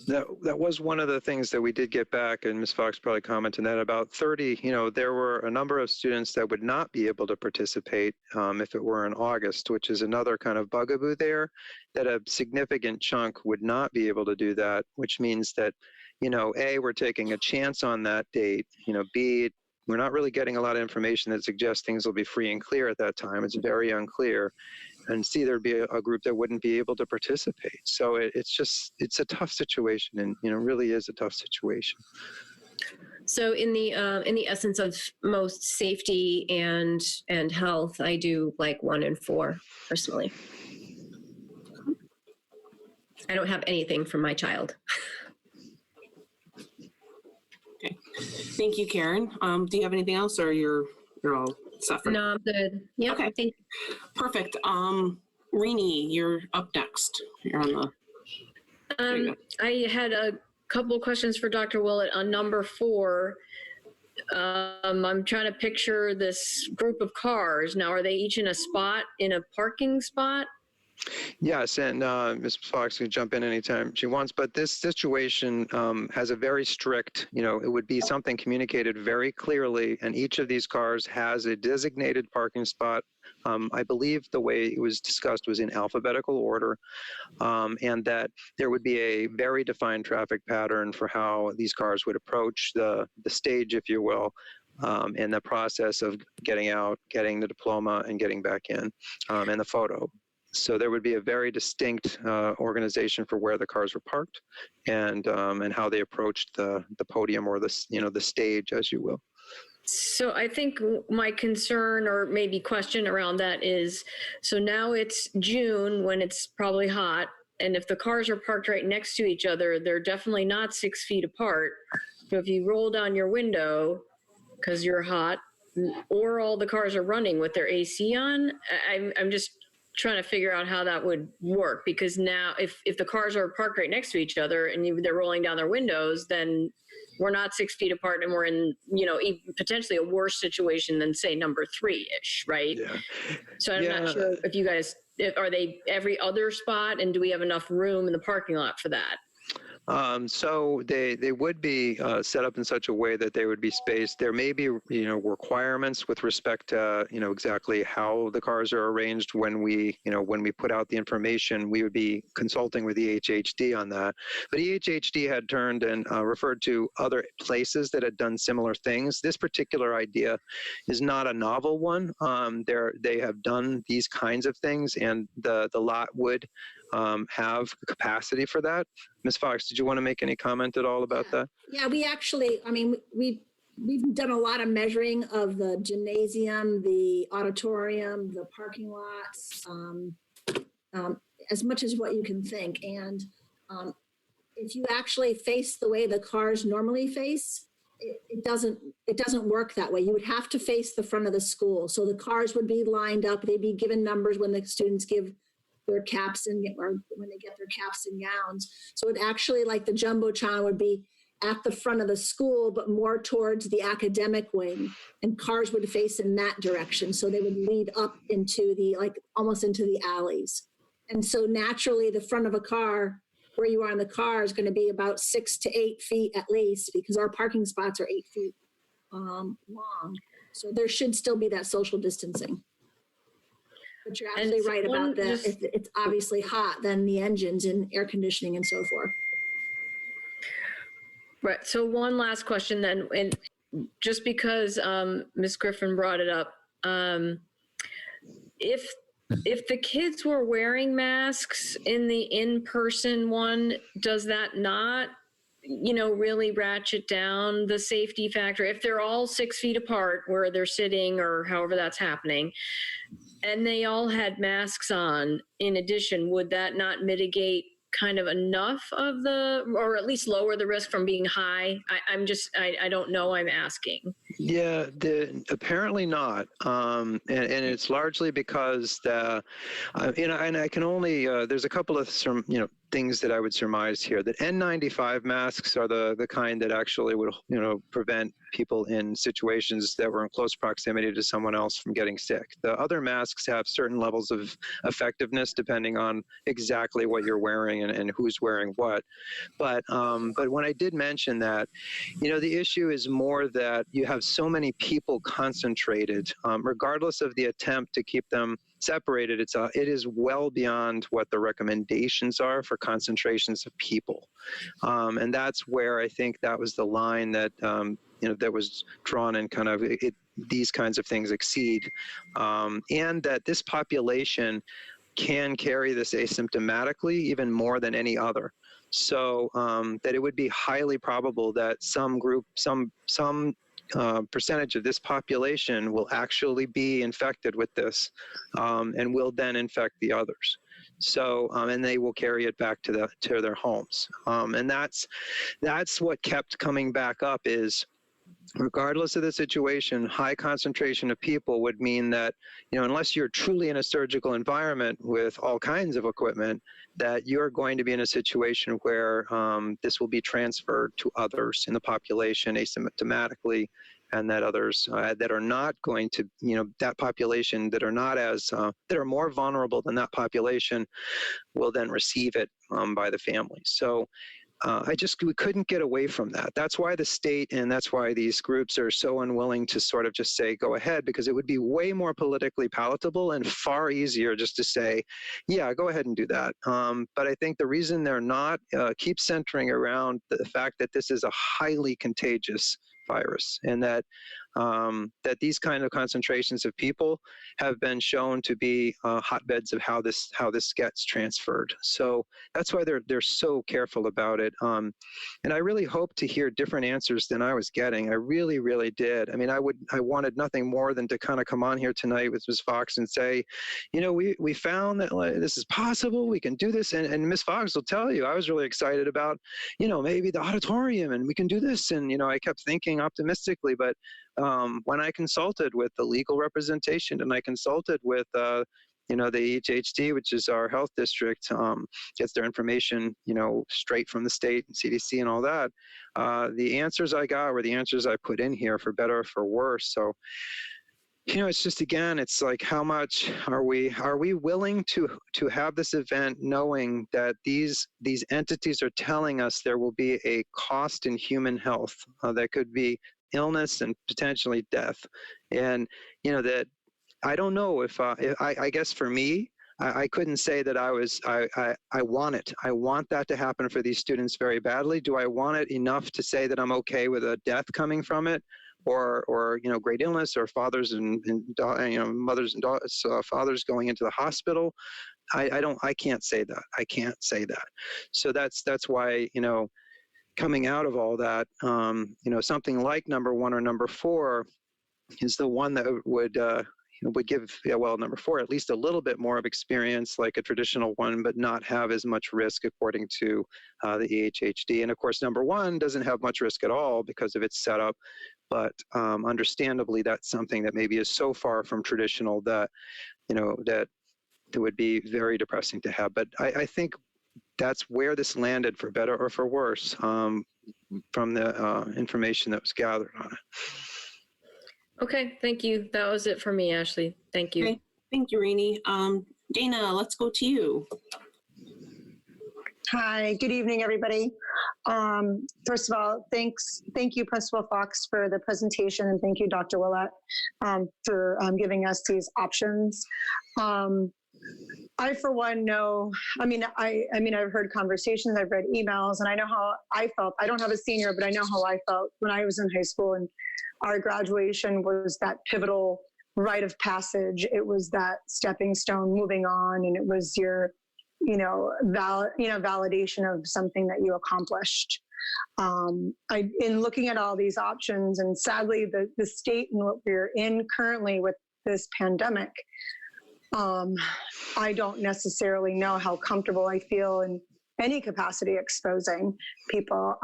That was one of the things that we did get back, and Ms. Fox probably commented that about 30, there were a number of students that would not be able to participate if it were in August, which is another kind of bugaboo there, that a significant chunk would not be able to do that, which means that, A, we're taking a chance on that date, B, we're not really getting a lot of information that suggests things will be free and clear at that time. It's very unclear. And C, there'd be a group that wouldn't be able to participate. So it's a tough situation, and really is a tough situation. So in the essence of most safety and health, I do like 1 and 4 personally. I don't have anything for my child. Okay. Thank you, Karen. Do you have anything else, or you're all set for now? No, I'm good. Yeah. Okay. Thank Perfect. Rini, you're up next. You're on the. I had a couple of questions for Dr. Willett on number 4. I'm trying to picture this group of cars. Now, are they each in a parking spot? Yes, and Ms. Fox can jump in anytime she wants, but this situation has a very strict, it would be something communicated very clearly, and each of these cars has a designated parking spot. I believe the way it was discussed was in alphabetical order, and that there would be a very defined traffic pattern for how these cars would approach the stage, if you will, in the process of getting out, getting the diploma, and getting back in, and the photo. So there would be a very distinct organization for where the cars were parked, and how they approached the podium, or the stage, as you will. So I think my concern or maybe question around that is, so now it's June when it's probably hot. And if the cars are parked right next to each other, they're definitely not 6 feet apart. So if you roll down your window because you're hot, or all the cars are running with their AC on, I'm just trying to figure out how that would work, because now if the cars are parked right next to each other and they're rolling down their windows, then we're not 6 feet apart and we're in, potentially a worse situation than say number 3-ish, right? Yeah. So I'm not sure if you guys, are they every other spot, and do we have enough room in the parking lot for that? So they would be set up in such a way that they would be spaced. There may be, requirements with respect to, exactly how the cars are arranged when we put out the information. We would be consulting with EHHD on that. But EHHD had turned and referred to other places that had done similar things. This particular idea is not a novel one. They have done these kinds of things, and the lot would have capacity for that. Ms. Fox, did you want to make any comment at all about that? Yeah, we actually, we've done a lot of measuring of the gymnasium, the auditorium, the parking lots, as much as what you can think. And if you actually face the way the cars normally face, it doesn't work that way. You would have to face the front of the school. So the cars would be lined up. They'd be given numbers when the students give their caps or when they get their caps and gowns. So it actually, like the Jumbotron, would be at the front of the school, but more towards the academic wing, and cars would face in that direction. So they would lead up into almost into the alleys. And so naturally the front of a car, where you are in the car, is going to be about 6 to 8 feet at least, because our parking spots are 8 feet long. So there should still be that social distancing. But you're absolutely right about that. If it's obviously hot, then the engines and air conditioning and so forth. Right. So one last question then, and just because Ms. Griffin brought it up, if the kids were wearing masks in the in-person one, does that not, really ratchet down the safety factor? If they're all 6 feet apart where they're sitting or however that's happening, and they all had masks on in addition, would that not mitigate kind of enough of or at least lower the risk from being high? I don't know, I'm asking. Yeah, apparently not. And it's largely because and I can only, there's a couple of, things that I would surmise here. That N95 masks are the kind that actually would, prevent people in situations that were in close proximity to someone else from getting sick. The other masks have certain levels of effectiveness depending on exactly what you're wearing and who's wearing what. But when I did mention that, the issue is more that you have so many people concentrated, regardless of the attempt to keep them separated, it is well beyond what the recommendations are for concentrations of people. And that's where I think that was the line that, that was drawn, and kind of these kinds of things exceed. And that this population can carry this asymptomatically even more than any other. So that it would be highly probable that some group, some percentage of this population will actually be infected with this, and will then infect the others. So, and they will carry it back to their homes. And that's what kept coming back up is, regardless of the situation, high concentration of people would mean that, unless you're truly in a surgical environment with all kinds of equipment, that you're going to be in a situation where this will be transferred to others in the population asymptomatically, and that others that are not going to, that population that are not as, that are more vulnerable than that population will then receive it by the family. So we couldn't get away from that. That's why the state and that's why these groups are so unwilling to sort of just say, go ahead, because it would be way more politically palatable and far easier just to say, yeah, go ahead and do that. But I think the reason they're not keeps centering around the fact that this is a highly contagious virus, and that that these kind of concentrations of people have been shown to be hotbeds of how this gets transferred. So that's why they're so careful about it. And I really hope to hear different answers than I was getting. I really, really did. I mean, I wanted nothing more than to kind of come on here tonight with Ms. Fox and say, you know, we found that this is possible. We can do this. And Ms. Fox will tell you, I was really excited about, you know, maybe the auditorium and we can do this. And, you know, I kept thinking optimistically, but when I consulted with the legal representation and I consulted with, you know, the EHHD, which is our health district, gets their information, you know, straight from the state and CDC and all that. The answers I got were the answers I put in here, for better or for worse. So, you know, it's just, again, it's like, how much are we willing to have this event knowing that these entities are telling us there will be a cost in human health that could be illness and potentially death. And, you know, that I don't know if I guess for me, I couldn't say that I want it. I want that to happen for these students very badly. Do I want it enough to say that I'm okay with a death coming from it? Or you know, great illness, or fathers and you know, mothers and daughters, fathers going into the hospital. I can't say that. I can't say that. So that's why, you know, coming out of all that, you know, something like number 1 or number 4 is the one that would give, well, number 4, at least a little bit more of experience like a traditional one, but not have as much risk according to the EHHD. And of course, number 1 doesn't have much risk at all because of its setup. But understandably, that's something that maybe is so far from traditional that, you know, that it would be very depressing to have. But I think that's where this landed, for better or for worse, from the information that was gathered on it. Okay, thank you. That was it for me, Ashley. Thank you. Okay. Thank you, Rainey. Dana, let's go to you. Hi, good evening, everybody. First of all, thank you, Principal Fox, for the presentation, and thank you, Dr. Willett, for giving us these options. I, for one, know, I've heard conversations, I've read emails, and I know how I felt. I don't have a senior, but I know how I felt when I was in high school, and our graduation was that pivotal rite of passage. It was that stepping stone moving on, and it was your, validation of something that you accomplished. In looking at all these options, and sadly, the state and what we're in currently with this pandemic, I don't necessarily know how comfortable I feel in any capacity exposing people.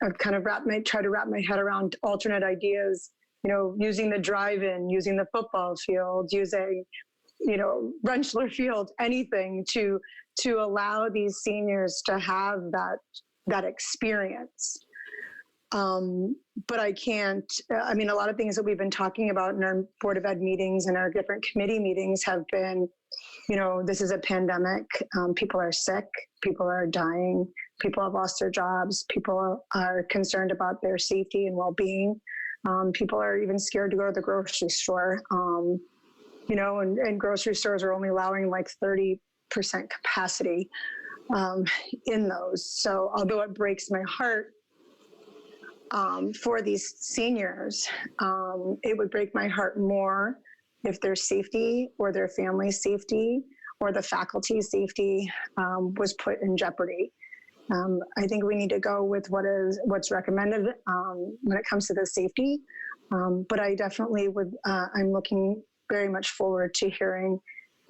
I've kind of tried to wrap my head around alternate ideas, using the drive-in, using the football field, using, Rentschler Field, anything to allow these seniors to have that experience. But I can't, a lot of things that we've been talking about in our Board of Ed meetings and our different committee meetings have been, this is a pandemic. People are sick. People are dying. People have lost their jobs. People are concerned about their safety and well-being. People are even scared to go to the grocery store. And grocery stores are only allowing like 30% capacity in those. So although it breaks my heart for these seniors, it would break my heart more if their safety or their family's safety or the faculty's safety was put in jeopardy. I think we need to go with what's recommended when it comes to the safety. But I definitely would, I'm looking very much forward to hearing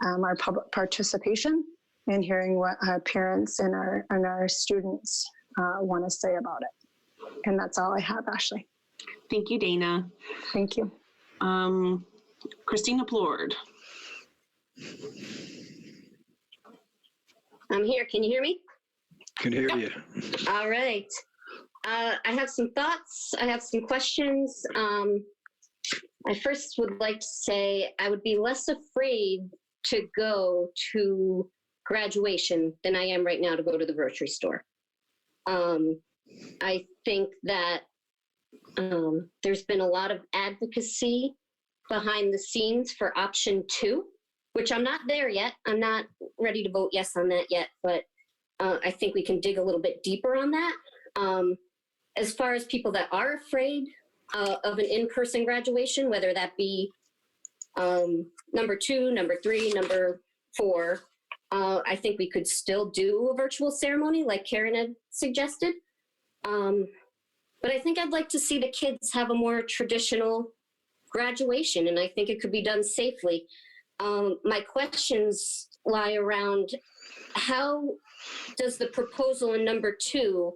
our public participation and hearing what our parents and our students want to say about it. And that's all I have, Ashley. Thank you, Dana. Thank you. Christina Plord. I'm here. Can you hear me? Can hear you. All right. I have some thoughts. I have some questions. I first would like to say I would be less afraid to go to graduation than I am right now to go to the grocery store. I think that there's been a lot of advocacy behind the scenes for option 2, which I'm not there yet. I'm not ready to vote yes on that yet, but I think we can dig a little bit deeper on that. As far as people that are afraid, of an in-person graduation, whether that be number 2, number 3, number 4. I think we could still do a virtual ceremony like Karen had suggested. But I think I'd like to see the kids have a more traditional graduation, and I think it could be done safely. My questions lie around how does the proposal in number 2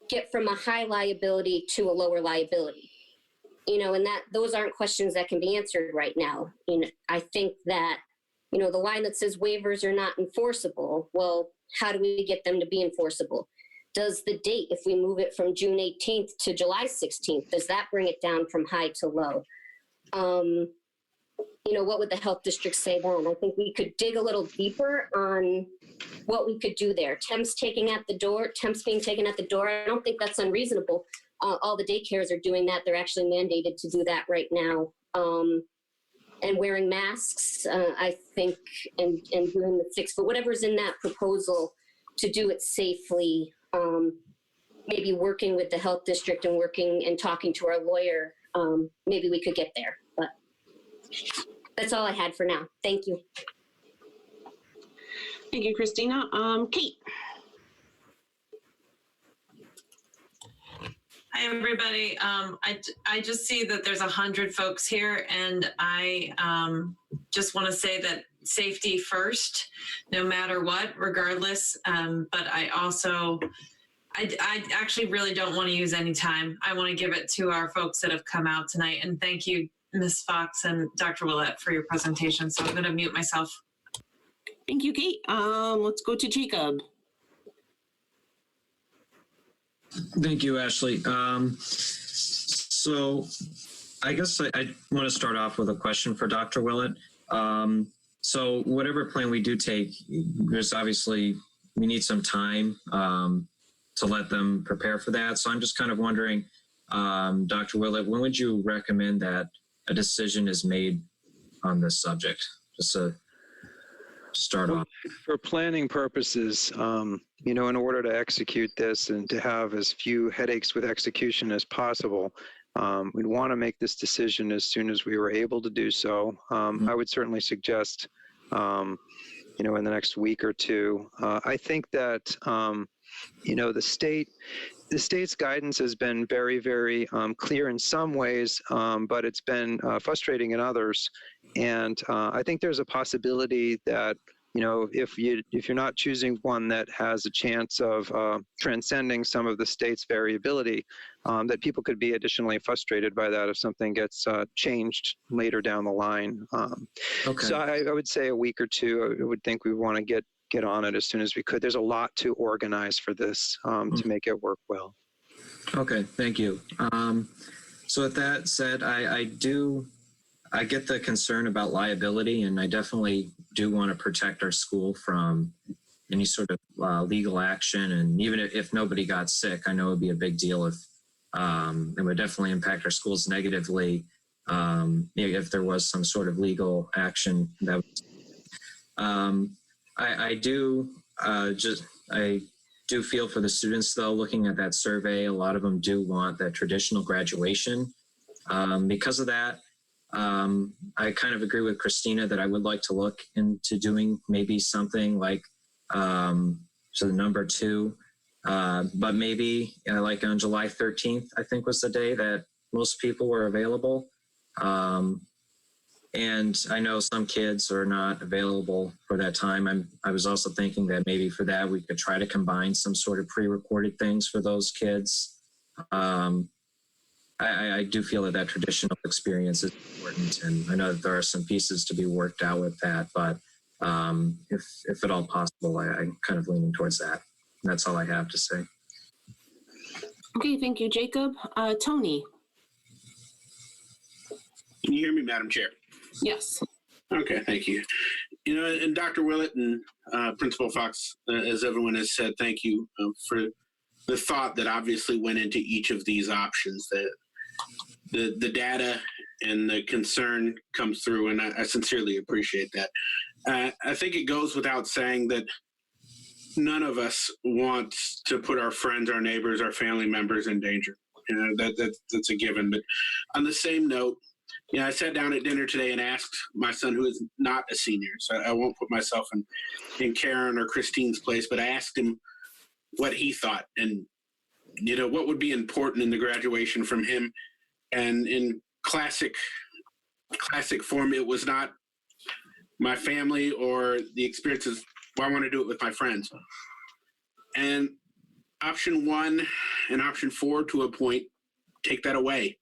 get from a high liability to a lower liability? You know, and those aren't questions that can be answered right now. You know, I think that, you know, the line that says waivers are not enforceable, well, how do we get them to be enforceable? Does the date, if we move it from June 18th to July 16th, does that bring it down from high to low? You know, what would the health district say then? I think we could dig a little deeper on what we could do there. Temps being taken at the door. I don't think that's unreasonable. All the daycares are doing that. They're actually mandated to do that right now. And wearing masks, I think, and doing the 6 foot, whatever's in that proposal to do it safely. Maybe working with the health district and working and talking to our lawyer, maybe we could get there. But that's all I had for now. Thank you. Thank you, Christina. Kate. Hi, everybody. I just see that there's 100 folks here, and I just want to say that safety first, no matter what, regardless. But I actually really don't want to use any time. I want to give it to our folks that have come out tonight. And thank you, Ms. Fox and Dr. Willett, for your presentation. So I'm going to mute myself. Thank you, Kate. Let's go to Jacob. Thank you, Ashley. So I guess I want to start off with a question for Dr. Willett. So whatever plan we do take, there's obviously, we need some time to let them prepare for that. So I'm just kind of wondering, Dr. Willett, when would you recommend that a decision is made on this subject? Just to start off. For planning purposes, you know, in order to execute this and to have as few headaches with execution as possible, we'd want to make this decision as soon as we were able to do so. I would certainly suggest, you know, in the next week or two. I think that, you know, the state's guidance has been very, very clear in some ways, but it's been frustrating in others. And I think there's a possibility that, you know, if you're not choosing one that has a chance of transcending some of the state's variability, that people could be additionally frustrated by that if something gets changed later down the line. Okay. So I would say a week or two. I would think we want to get on it as soon as we could. There's a lot to organize for this to make it work well. Okay, thank you. So with that said, I get the concern about liability, and I definitely do want to protect our school from any sort of legal action. And even if nobody got sick, I know it would be a big deal if it would definitely impact our schools negatively if there was some sort of legal action. That I do feel for the students, though. Looking at that survey, a lot of them do want that traditional graduation. Because of that, I kind of agree with Christina that I would like to look into doing maybe something like so the number 2, but maybe like on July 13th, I think was the day that most people were available. And I know some kids are not available for that time. I was also thinking that maybe for that we could try to combine some sort of pre-recorded things for those kids. I do feel that traditional experience is important, and I know that there are some pieces to be worked out with that, but if at all possible, I'm kind of leaning towards that. That's all I have to say. Okay, thank you, Jacob. Tony. Can you hear me, Madam Chair? Yes. Okay, thank you. You know, and Dr. Willett and Principal Fox, as everyone has said, thank you for the thought that obviously went into each of these options. The data and the concern comes through, and I sincerely appreciate that. I think it goes without saying that none of us wants to put our friends, our neighbors, our family members in danger. You know, that's a given. But on the same note, I sat down at dinner today and asked my son, who is not a senior, so I won't put myself in Karen or Christine's place, but I asked him what he thought and, what would be important in the graduation from him. And in classic form, it was not my family or the experiences. Well, I want to do it with my friends. And option 1 and option 4, to a point, take that away.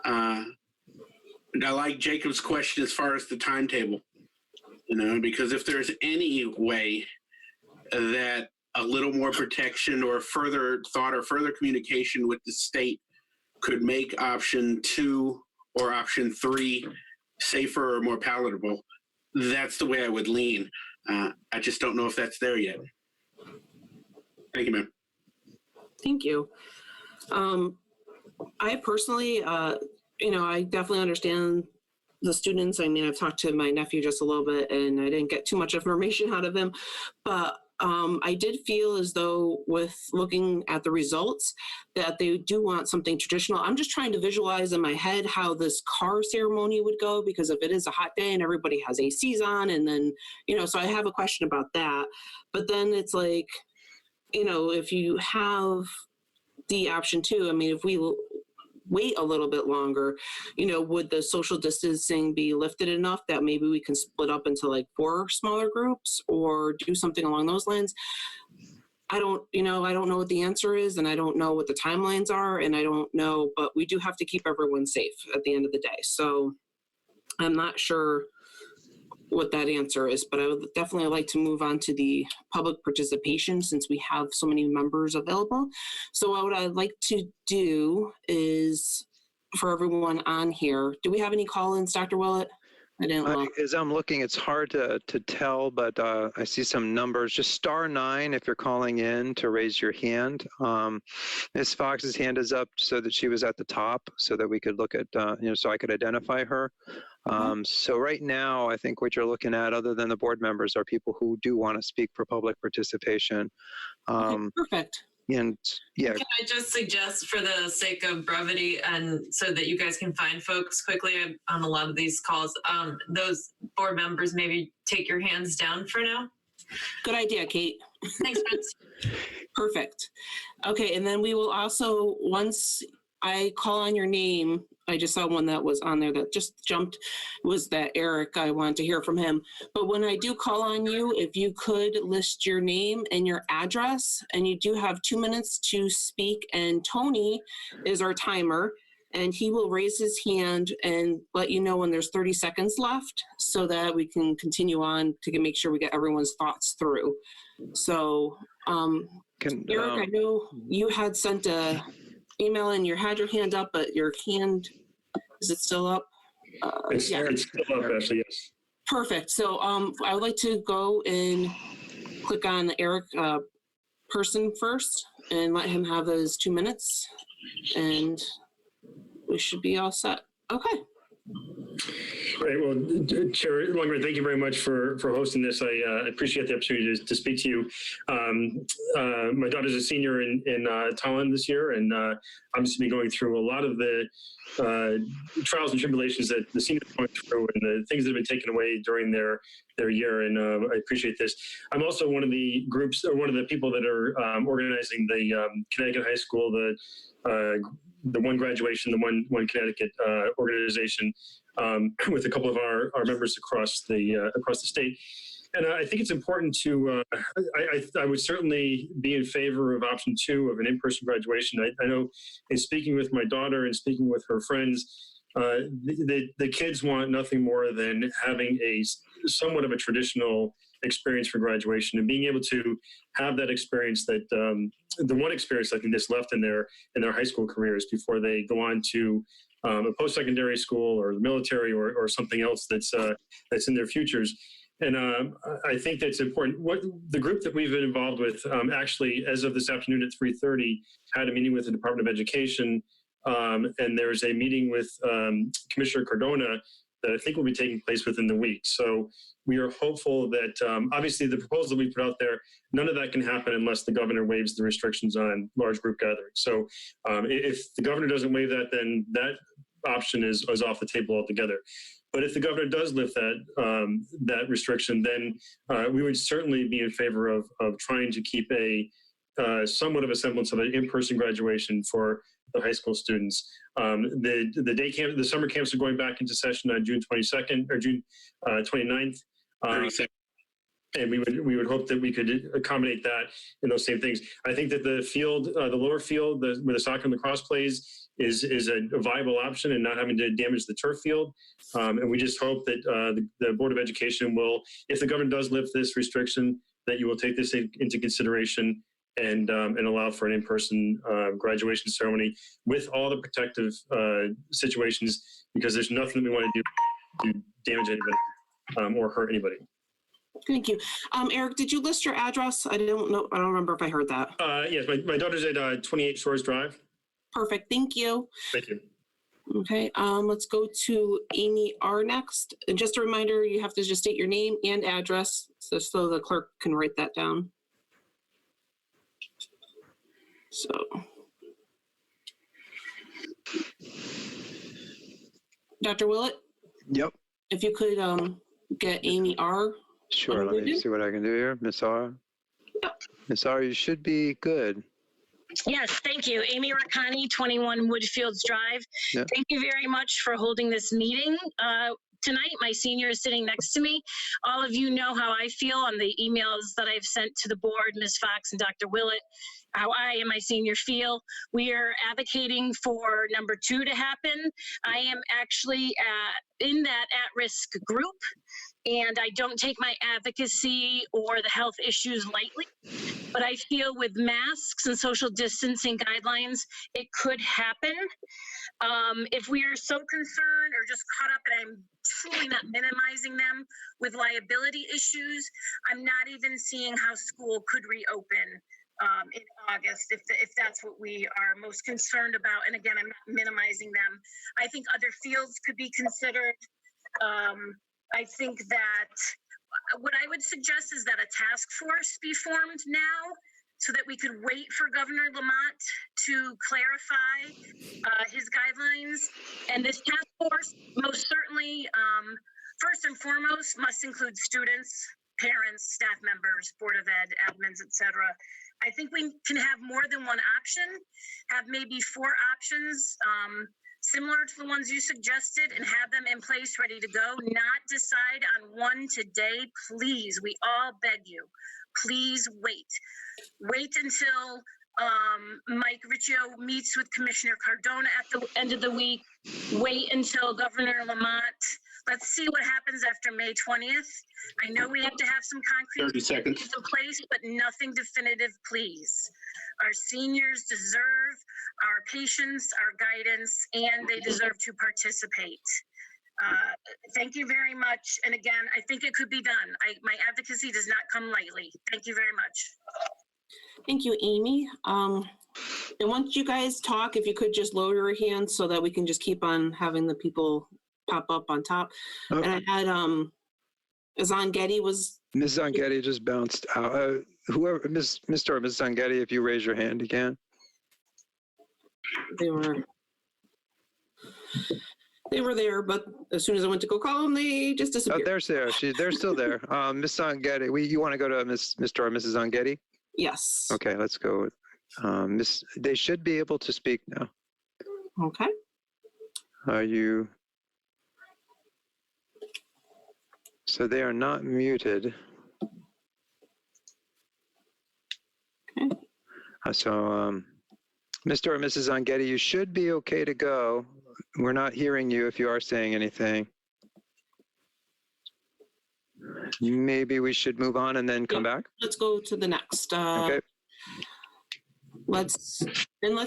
And I like Jacob's question as far as the timetable, because if there's any way that a little more protection or further thought or further communication with the state could make option 2 or option 3 safer or more palatable, that's the way I would lean. I just don't know if that's there yet. Thank you, ma'am. Thank you. I personally, I definitely understand the students. I mean, I've talked to my nephew just a little bit and I didn't get too much information out of him, but I did feel as though with looking at the results that they do want something traditional. I'm just trying to visualize in my head how this car ceremony would go, because if it is a hot day and everybody has ACs on and then, so I have a question about that. But then it's like, if you have the option 2, I mean, if we wait a little bit longer, would the social distancing be lifted enough that maybe we can split up into like 4 smaller groups or do something along those lines? I don't know what the answer is, and I don't know what the timelines are, and I don't know, but we do have to keep everyone safe at the end of the day. So I'm not sure what that answer is, but I would definitely like to move on to the public participation since we have so many members available. So what I'd like to do is, for everyone on here, do we have any call-ins, Dr. Willett? I didn't look. As I'm looking, it's hard to tell, but I see some numbers. Just *9 if you're calling in to raise your hand. Ms. Fox's hand is up so that she was at the top so that we could look at, so I could identify her. So right now, I think what you're looking at, other than the board members, are people who do want to speak for public participation. Okay, perfect. And yeah. Can I just suggest, for the sake of brevity and so that you guys can find folks quickly on a lot of these calls, those board members maybe take your hands down for now? Good idea, Kate. Thanks, Prince. Perfect. Okay, and then we will also, once I call on your name, I just saw one that was on there that just jumped, was that Eric. I wanted to hear from him. But when I do call on you, if you could list your name and your address, and you do have 2 minutes to speak, and Tony is our timer, and he will raise his hand and let you know when there's 30 seconds left so that we can continue on to make sure we get everyone's thoughts through. So, Eric, I know you had sent a email and you had your hand up, but your hand, is it still up? It's still up, Ashley, yes. Perfect. So I would like to go and click on the Eric person first and let him have his 2 minutes, and we should be all set. Okay. Great. Well, Chair Lundgren, thank you very much for hosting this. I appreciate the opportunity to speak to you. My daughter's a senior in Tallinn this year, and obviously been going through a lot of the trials and tribulations that the seniors are going through and the things that have been taken away during their year, and I appreciate this. I'm also one of the groups, or one of the people that are organizing the Connecticut High School, the one graduation, the one Connecticut organization, with a couple of our members across the state. And I think it's important to, I would certainly be in favor of option 2 of an in-person graduation. I know in speaking with my daughter and speaking with her friends, the kids want nothing more than having a somewhat of a traditional experience for graduation and being able to have that experience, that the one experience I think that's left in their high school careers before they go on to a post-secondary school or the military or something else that's in their futures. And I think that's important. What the group that we've been involved with, actually, as of this afternoon at 3:30, had a meeting with the Department of Education, and there's a meeting with Commissioner Cardona that I think will be taking place within the week. So we are hopeful that obviously the proposal that we put out there, none of that can happen unless the governor waives the restrictions on large group gatherings. So if the governor doesn't waive that, then that option is off the table altogether. But if the governor does lift that restriction, then we would certainly be in favor of trying to keep a somewhat of a semblance of an in-person graduation for the high school students. The day camp, the summer camps are going back into session on June 22nd or June 29th. 32nd. And we would hope that we could accommodate that in those same things. I think that the field, the lower field, where the soccer and lacrosse plays, is a viable option and not having to damage the turf field. And we just hope that the Board of Education will, if the government does lift this restriction, that you will take this into consideration and allow for an in-person graduation ceremony with all the protective situations, because there's nothing that we want to do to damage anybody or hurt anybody. Thank you. Eric, did you list your address? I don't know. I don't remember if I heard that. Yes, my daughter's at 28 Shores Drive. Perfect. Thank you. Thank you. Okay, let's go to Amy R next. And just a reminder, you have to just state your name and address so the clerk can write that down. So. Dr. Willett? Yep. If you could get Amy R. Sure. Let me unmuted. see what I can do here. Miss R. Yep. Miss R, you should be good. Yes, thank you. Amy Raccani, 21 Woodfields Drive. Yeah. Thank you very much for holding this meeting tonight. My senior is sitting next to me. All of you know how I feel on the emails that I've sent to the board, Ms. Fox and Dr. Willett, how I and my senior feel. We are advocating for number 2 to happen. I am actually in that at-risk group, and I don't take my advocacy or the health issues lightly, but I feel with masks and social distancing guidelines, it could happen. If we are so concerned or just caught up, and I'm truly not minimizing them, with liability issues, I'm not even seeing how school could reopen in August, if that's what we are most concerned about. And again, I'm not minimizing them. I think other fields could be considered. I think that what I would suggest is that a task force be formed now so that we could wait for Governor Lamont to clarify his guidelines. And this task force most certainly, first and foremost, must include students, parents, staff members, Board of Ed, admins, etc. I think we can have more than one option, have maybe 4 options, similar to the ones you suggested, and have them in place ready to go, not decide on one today. Please, we all beg you, please wait. Wait until Mike Riccio meets with Commissioner Cardona at the end of the week. Wait until Governor Lamont. Let's see what happens after May 20th. I know we have to have some concrete 30 seconds. in place, but nothing definitive, please. Our seniors deserve our patience, our guidance, and they deserve to participate. Thank you very much. And again, I think it could be done. My advocacy does not come lightly. Thank you very much. Thank you, Amy. And once you guys talk, if you could just lower your hand so that we can just keep on having the people pop up on top. Oh. And I had Zongetti was. Ms. Zongetti just bounced out. Whoever, Mr. or Ms. Zongetti, if you raise your hand again. They were there, but as soon as I went to go call them, they just Oh, disappeared. they're there. They're still there. Ms. Zongetti, you want to go to Mr. or Mrs. Zongetti? Yes. Okay, let's go. They should be able to speak now. Okay. Are you? So they are not muted. Okay. So, Mr. or Mrs. Zongetti, you should be okay to go. We're not hearing you if you are saying anything. Maybe we should move on and then come back. Let's go to the next. Okay. Let's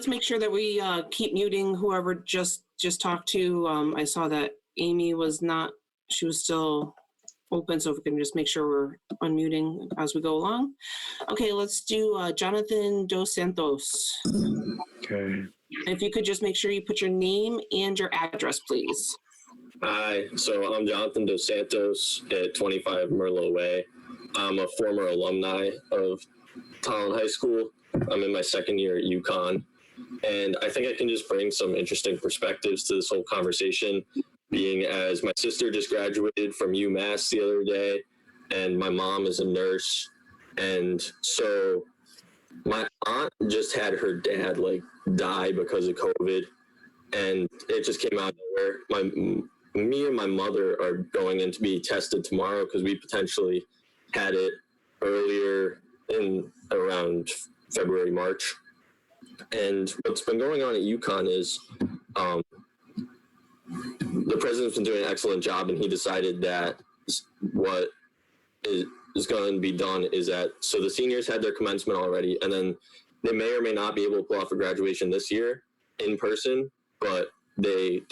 make sure that we keep muting whoever just talked to. I saw that Amy was not. She was still open, so if we can just make sure we're unmuting as we go along. Okay, let's do Jonathan Dos Santos. Okay. If you could just make sure you put your name and your address, please. Hi, so I'm Jonathan Dos Santos at 25 Merlot Way. I'm a former alumni of Tallinn High School. I'm in my second year at UConn, and I think I can just bring some interesting perspectives to this whole conversation, being as my sister just graduated from UMass the other day, and my mom is a nurse, and so my aunt just had her dad die because of COVID, and it just came out of nowhere. Me and my mother are going in to be tested tomorrow because we potentially had it earlier in around February, March. And what's been going on at UConn is the president's been doing an excellent job, and he decided that what is going to be done is that, so the seniors had their commencement already, and then they may or may not be able to pull off a graduation this year in person, but they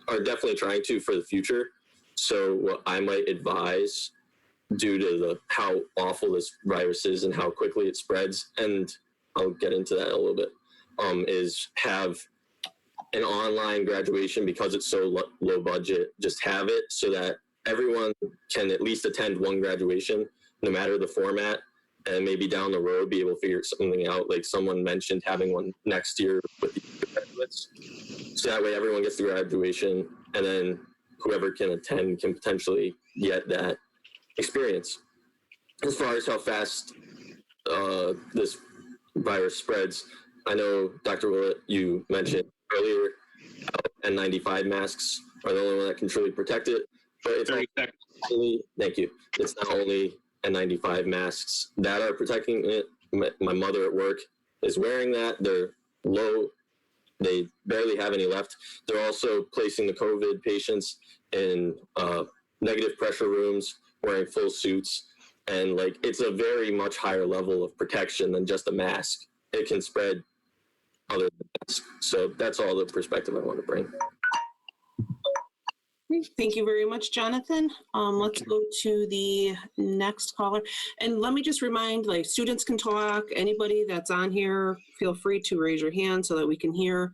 are definitely trying to for the future. So what I might advise, due to how awful this virus is and how quickly it spreads, and I'll get into that in a little bit, is have an online graduation because it's so low budget. Just have it so that everyone can at least attend one graduation, no matter the format, and maybe down the road be able to figure something out. Like someone mentioned having one next year with the graduates. So that way everyone gets the graduation, and then whoever can attend can potentially get that experience. As far as how fast this virus spreads, I know, Dr. Willett, you mentioned earlier how N95 masks are the only one that can truly protect it. But it's only, thank you. It's not only N95 masks that are protecting it. My mother at work is wearing that. They're low. They barely have any left. They're also placing the COVID patients in negative pressure rooms, wearing full suits. And it's a very much higher level of protection than just a mask. It can spread other than masks. So that's all the perspective I want to bring. Thank you very much, Jonathan. Let's go to the next caller. And let me just remind, students can talk. Anybody that's on here, feel free to raise your hand so that we can hear.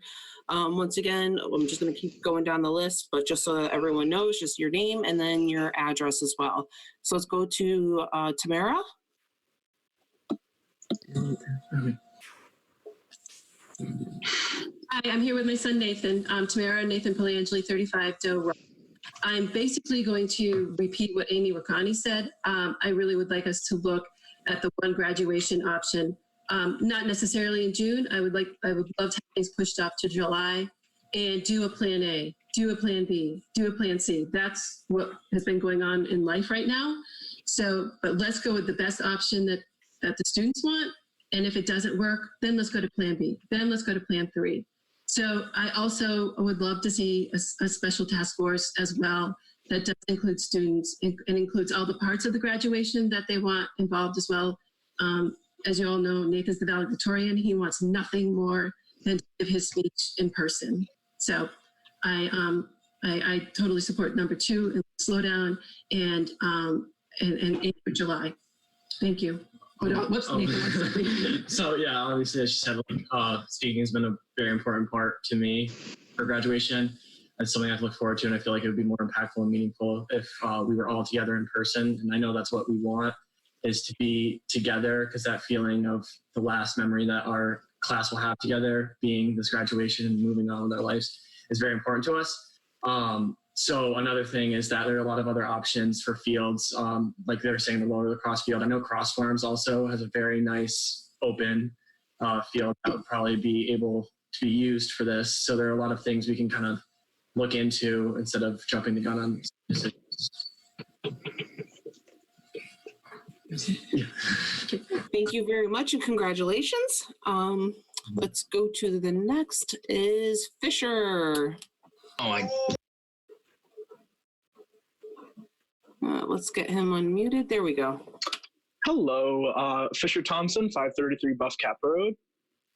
Once again, I'm just going to keep going down the list, but just so that everyone knows, just your name and then your address as well. So let's go to Tamara. Hi, I'm here with my son, Nathan. Tamara, Nathan Poliangeli, 35 Doe Road. I'm basically going to repeat what Amy Wakani said. I really would like us to look at the one graduation option, not necessarily in June. I would love to have things pushed up to July and do a plan A, do a plan B, do a plan C. That's what has been going on in life right now. So, but let's go with the best option that the students want. And if it doesn't work, then let's go to plan B. Then let's go to plan 3. So I also would love to see a special task force as well that does include students and includes all the parts of the graduation that they want involved as well. As you all know, Nathan's the valedictorian. He wants nothing more than to give his speech in person. So I totally support number 2 and slow down and aim for July. Thank you. Whoops, Nathan. So yeah, obviously, as she said, speaking has been a very important part to me for graduation. It's something I look forward to, and I feel like it would be more impactful and meaningful if we were all together in person. And I know that's what we want, is to be together, because that feeling of the last memory that our class will have together, being this graduation and moving on with our lives, is very important to us. So another thing is that there are a lot of other options for fields, like they were saying, the lower lacrosse field. I know Cross Farms also has a very nice open field that would probably be able to be used for this. So there are a lot of things we can kind of look into instead of jumping the gun on decisions. Thank you very much and congratulations. Let's go to the next is Fisher. Oh my. Let's get him unmuted. There we go. Hello, Fisher Thompson, 533 Buff Cap Road.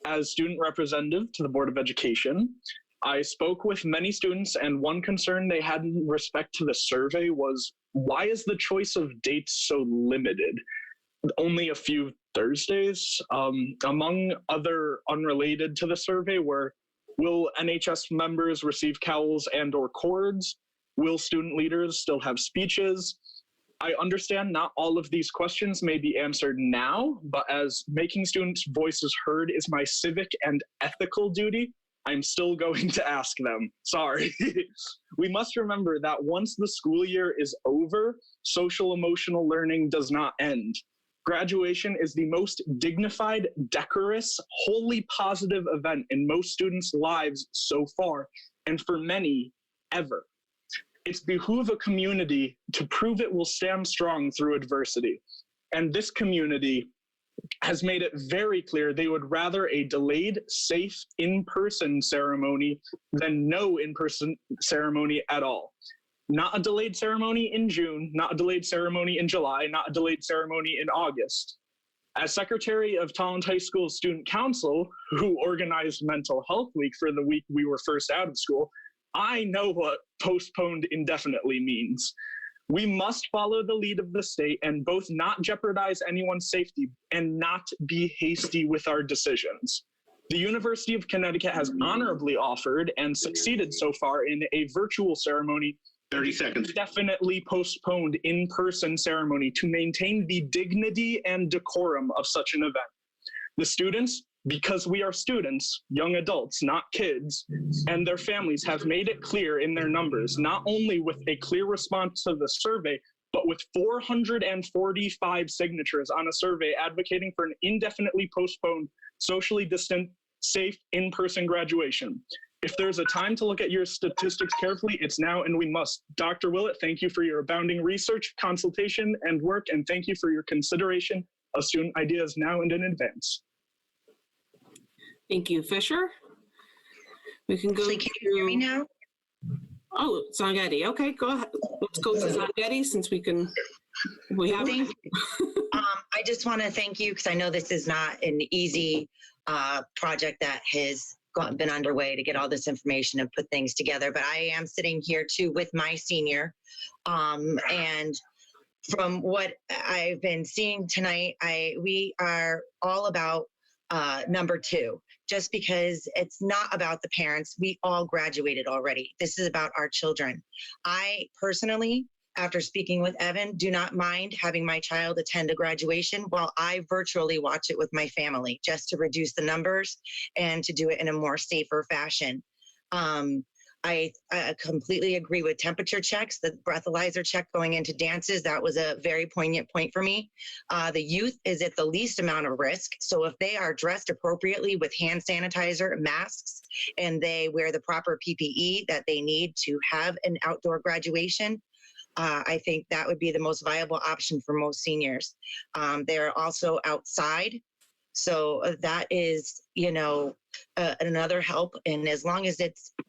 As student representative to the Board of Education, I spoke with many students, and one concern they had in respect to the survey was, why is the choice of dates so limited? Only a few Thursdays? Among other unrelated to the survey were, will NHS members receive cowls and or cords? Will student leaders still have speeches? I understand not all of these questions may be answered now, but as making students' voices heard is my civic and ethical duty, I'm still going to ask them. Sorry. We must remember that once the school year is over, social emotional learning does not end. Graduation is the most dignified, decorous, wholly positive event in most students' lives so far, and for many, ever. It's behoove a community to prove it will stand strong through adversity. And this community has made it very clear they would rather a delayed, safe, in-person ceremony than no in-person ceremony at all. Not a delayed ceremony in June, not a delayed ceremony in July, not a delayed ceremony in August. As Secretary of Tolland High School Student Council, who organized Mental Health Week for the week we were first out of school, I know what postponed indefinitely means. We must follow the lead of the state and both not jeopardize anyone's safety and not be hasty with our decisions. The University of Connecticut has honorably offered and succeeded so far in a virtual ceremony, 30 seconds. Definitely postponed in-person ceremony to maintain the dignity and decorum of such an event. The students, because we are students, young adults, not kids, and their families have made it clear in their numbers, not only with a clear response to the survey, but with 445 signatures on a survey advocating for an indefinitely postponed, socially distant, safe in-person graduation. If there's a time to look at your statistics carefully, it's now, and we must. Dr. Willett, thank you for your abounding research, consultation, and work, and thank you for your consideration of student ideas now and in advance. Thank you, Fisher. We can go Can you hear me now? Oh, Zangetti. Okay, go ahead. Let's go to Zangetti since we have. Thank you. I just want to thank you because I know this is not an easy project that has been underway to get all this information and put things together, but I am sitting here too with my senior. And from what I've been seeing tonight, we are all about number two, just because it's not about the parents. We all graduated already. This is about our children. I personally, after speaking with Evan, do not mind having my child attend a graduation while I virtually watch it with my family, just to reduce the numbers and to do it in a more safer fashion. I completely agree with temperature checks, the breathalyzer check going into dances. That was a very poignant point for me. The youth is at the least amount of risk. So if they are dressed appropriately with hand sanitizer, masks, and they wear the proper PPE that they need to have an outdoor graduation, I think that would be the most viable option for most seniors. They're also outside. So that is, another help. And as long as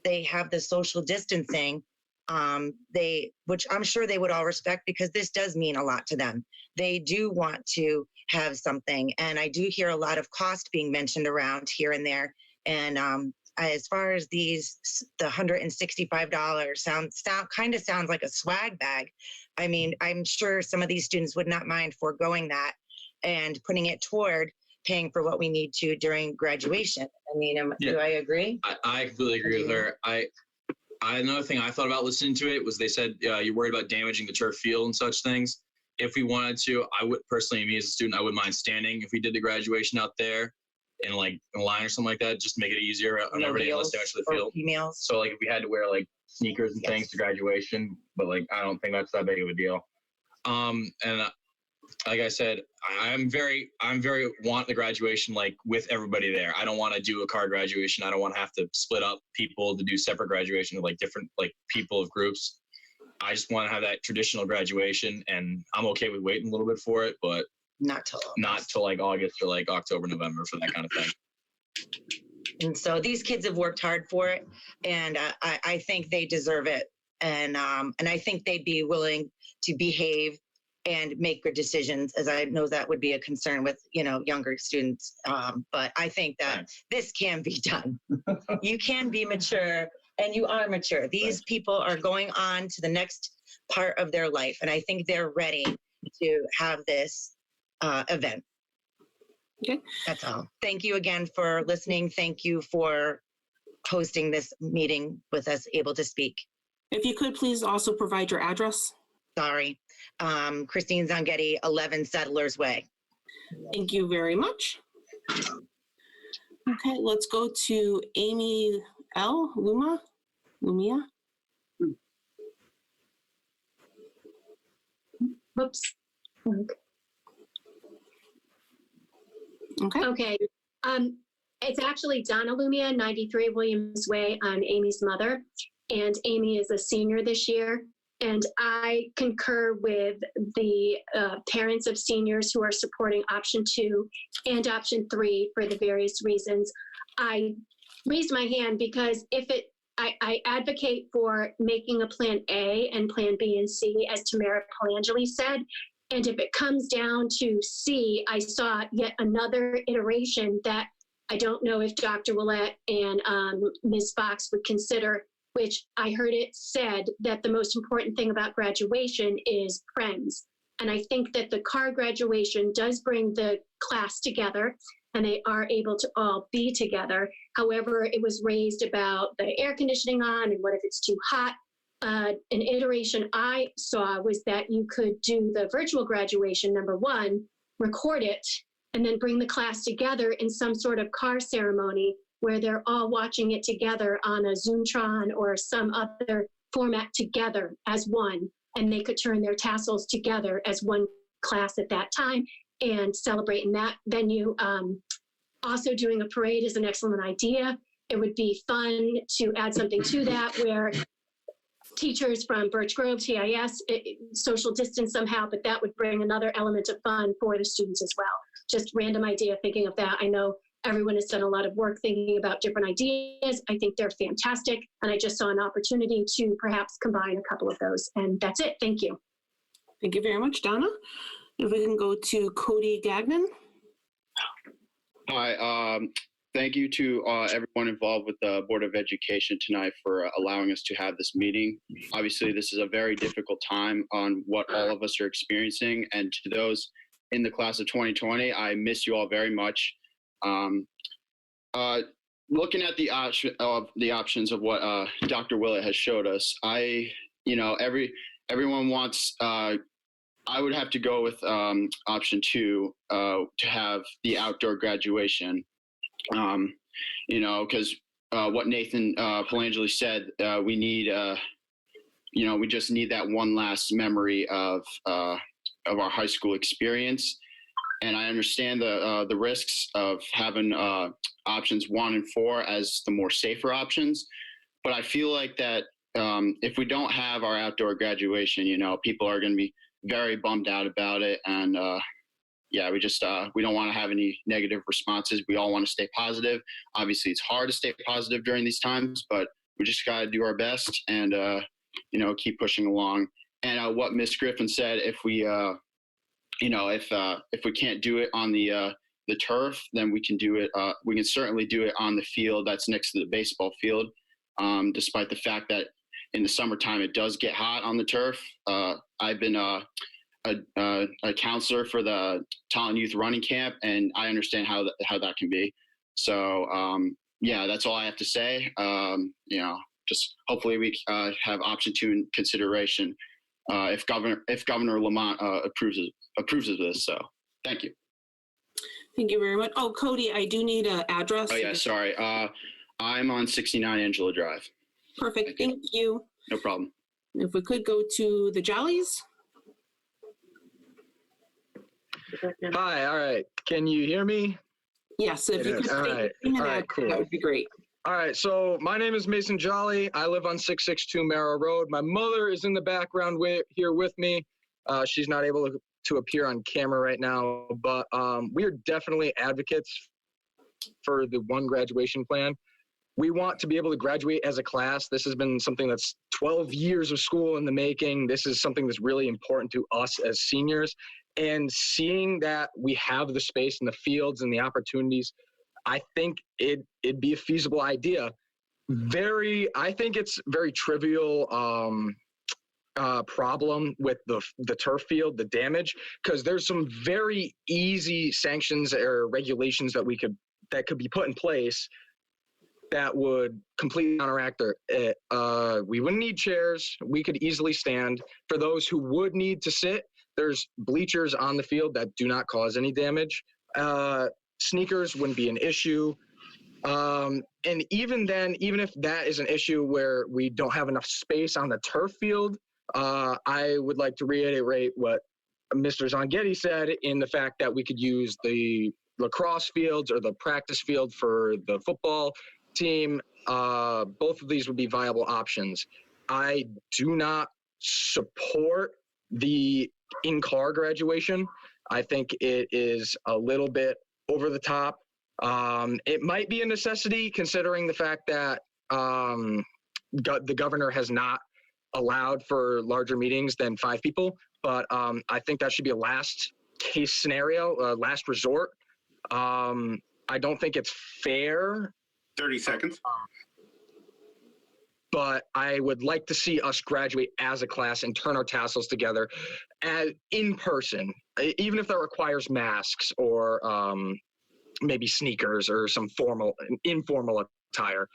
they have the social distancing, which I'm sure they would all respect because this does mean a lot to them. They do want to have something. And I do hear a lot of cost being mentioned around here and there. And as far as the $165 kind of sounds like a swag bag. I mean, I'm sure some of these students would not mind foregoing that and putting it toward paying for what we need to during graduation. I mean, do I agree? I completely agree with her. Another thing I thought about listening to it was they said you're worried about damaging the turf field and such things. If we wanted to, I would personally, me as a student, I wouldn't mind standing if we did the graduation out there in like a line or something like that, just to make it easier on everybody unless they actually feel. Females. So like if we had to wear like sneakers and things to graduation, but like I don't think that's that big of a deal. And like I said, I'm very want the graduation like with everybody there. I don't want to do a car graduation. I don't want to have to split up people to do separate graduation with like different like people of groups. I just want to have that traditional graduation, and I'm okay with waiting a little bit for it, but not till like August or like October, November for that kind of thing. And so these kids have worked hard for it, and I think they deserve it. And I think they'd be willing to behave and make good decisions, as I know that would be a concern with, younger students. But I think that this can be done. You can be mature, and you are mature. These people are going on to the next part of their life, and I think they're ready to have this event. Okay. That's all. Thank you again for listening. Thank you for hosting this meeting with us able to speak. If you could please also provide your address. Sorry. Christine Zangetti, 11 Settlers Way. Thank you very much. Okay, let's go to Amy L. Lumia. Whoops. Okay. Okay. It's actually Donna Lumia, 93 Williams Way. I'm Amy's mother, and Amy is a senior this year. And I concur with the parents of seniors who are supporting option 2 and option 3 for the various reasons. I raised my hand because I advocate for making a plan A and plan B and C, as Tamara Polangeli said. And if it comes down to C, I saw yet another iteration that I don't know if Dr. Willett and Ms. Fox would consider, which I heard it said that the most important thing about graduation is friends. And I think that the car graduation does bring the class together and they are able to all be together. However, it was raised about the air conditioning on and what if it's too hot. An iteration I saw was that you could do the virtual graduation, number 1, record it, and then bring the class together in some sort of car ceremony where they're all watching it together on a Zoomtron or some other format together as one, and they could turn their tassels together as one class at that time and celebrate in that venue. Also doing a parade is an excellent idea. It would be fun to add something to that where teachers from Birch Grove, TIS, social distance somehow, but that would bring another element of fun for the students as well. Just random idea thinking of that. I know everyone has done a lot of work thinking about different ideas. I think they're fantastic. And I just saw an opportunity to perhaps combine a couple of those. And that's it. Thank you. Thank you very much, Donna. If we can go to Cody Gagnon. Hi, thank you to everyone involved with the Board of Education tonight for allowing us to have this meeting. Obviously, this is a very difficult time on what all of us are experiencing. And to those in the class of 2020, I miss you all very much. Looking at the options of what Dr. Willett has showed us, everyone wants, I would have to go with option 2 to have the outdoor graduation. Because what Nathan Polangeli said, we need, we just need that one last memory of our high school experience. And I understand the risks of having options 1 and 4 as the more safer options. But I feel like that if we don't have our outdoor graduation, people are going to be very bummed out about it. And we don't want to have any negative responses. We all want to stay positive. Obviously, it's hard to stay positive during these times, but we just got to do our best and, keep pushing along. And what Ms. Griffin said, if we can't do it on the turf, then we can do it. We can certainly do it on the field that's next to the baseball field. Despite the fact that in the summertime it does get hot on the turf. I've been a counselor for the Talent Youth Running Camp, and I understand how that can be. So that's all I have to say. Just hopefully we have option 2 in consideration if Governor Lamont approves of this. So thank you. Thank you very much. Oh, Cody, I do need an address. Oh yeah, sorry. I'm on 69 Angela Drive. Perfect. Thank you. No problem. If we could go to the Jollies. Hi, all right. Can you hear me? Yes, if you could all state right. your name and All right, address, cool. that would be great. All right, so my name is Mason Jolly. I live on 662 Merrill Road. My mother is in the background here with me. She's not able to appear on camera right now, but we are definitely advocates for the one graduation plan. We want to be able to graduate as a class. This has been something that's 12 years of school in the making. This is something that's really important to us as seniors. And seeing that we have the space and the fields and the opportunities, I think it'd be a feasible idea. I think it's very trivial problem with the turf field, the damage, because there's some very easy sanctions or regulations that could be put in place that would completely counteract it. We wouldn't need chairs. We could easily stand. For those who would need to sit, there's bleachers on the field that do not cause any damage. Sneakers wouldn't be an issue. And even then, even if that is an issue where we don't have enough space on the turf field, I would like to reiterate what Mr. Zongetti said in the fact that we could use the lacrosse fields or the practice field for the football team. Both of these would be viable options. I do not support the in-car graduation. I think it is a little bit over the top. It might be a necessity considering the fact that the governor has not allowed for larger meetings than 5 people, but I think that should be a last case scenario, last resort. I don't think it's fair. 30 seconds. But I would like to see us graduate as a class and turn our tassels together in person, even if that requires masks or maybe sneakers or some informal attire,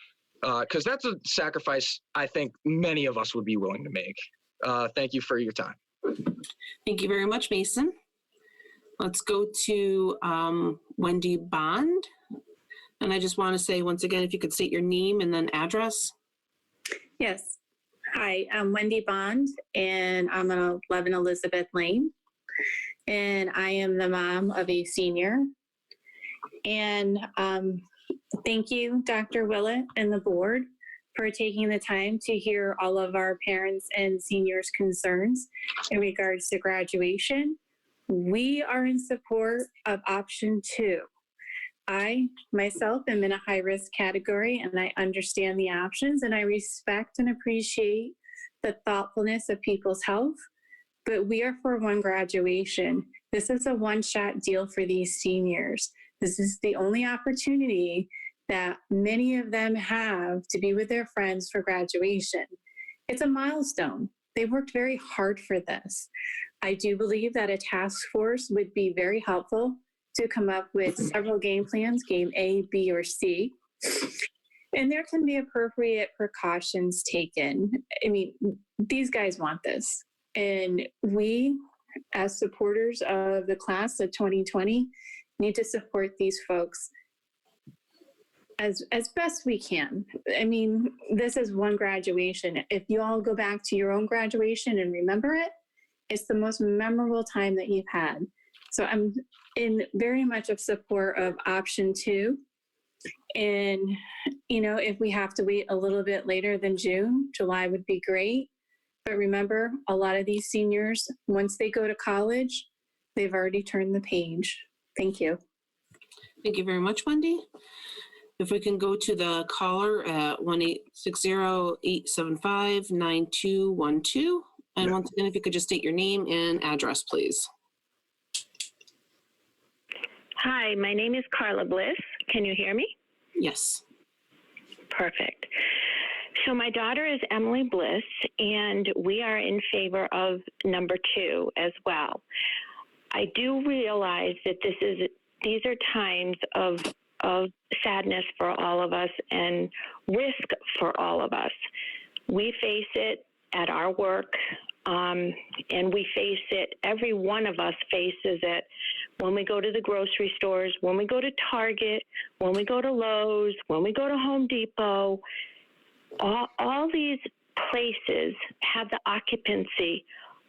because that's a sacrifice I think many of us would be willing to make. Thank you for your time. Thank you very much, Mason. Let's go to Wendy Bond. And I just want to say once again, if you could state your name and then address. Yes. Hi, I'm Wendy Bond, and I'm on 11 Elizabeth Lane. And I am the mom of a senior. And thank you, Dr. Willett and the board, for taking the time to hear all of our parents and seniors' concerns in regards to graduation. We are in support of option 2. I myself am in a high-risk category, and I understand the options, and I respect and appreciate the thoughtfulness of people's health, but we are for one graduation. This is a one-shot deal for these seniors. This is the only opportunity that many of them have to be with their friends for graduation. It's a milestone. They worked very hard for this. I do believe that a task force would be very helpful to come up with several game plans, game A, B, or C. And there can be appropriate precautions taken. I mean, these guys want this. And we, as supporters of the class of 2020, need to support these folks as best we can. I mean, this is one graduation. If you all go back to your own graduation and remember it, it's the most memorable time that you've had. So I'm in very much of support of option 2. And, you know, if we have to wait a little bit later than June, July would be great. But remember, a lot of these seniors, once they go to college, they've already turned the page. Thank you. Thank you very much, Wendy. If we can go to the caller at 1-860-875-9212. And once again, if you could just state your name and address, please. Hi, my name is Carla Bliss. Can you hear me? Yes. Perfect. So my daughter is Emily Bliss, and we are in favor of number 2 as well. I do realize that these are times of sadness for all of us and risk for all of us. We face it at our work, and we face it, every one of us faces it when we go to the grocery stores, when we go to Target, when we go to Lowe's, when we go to Home Depot. All these places have the occupancy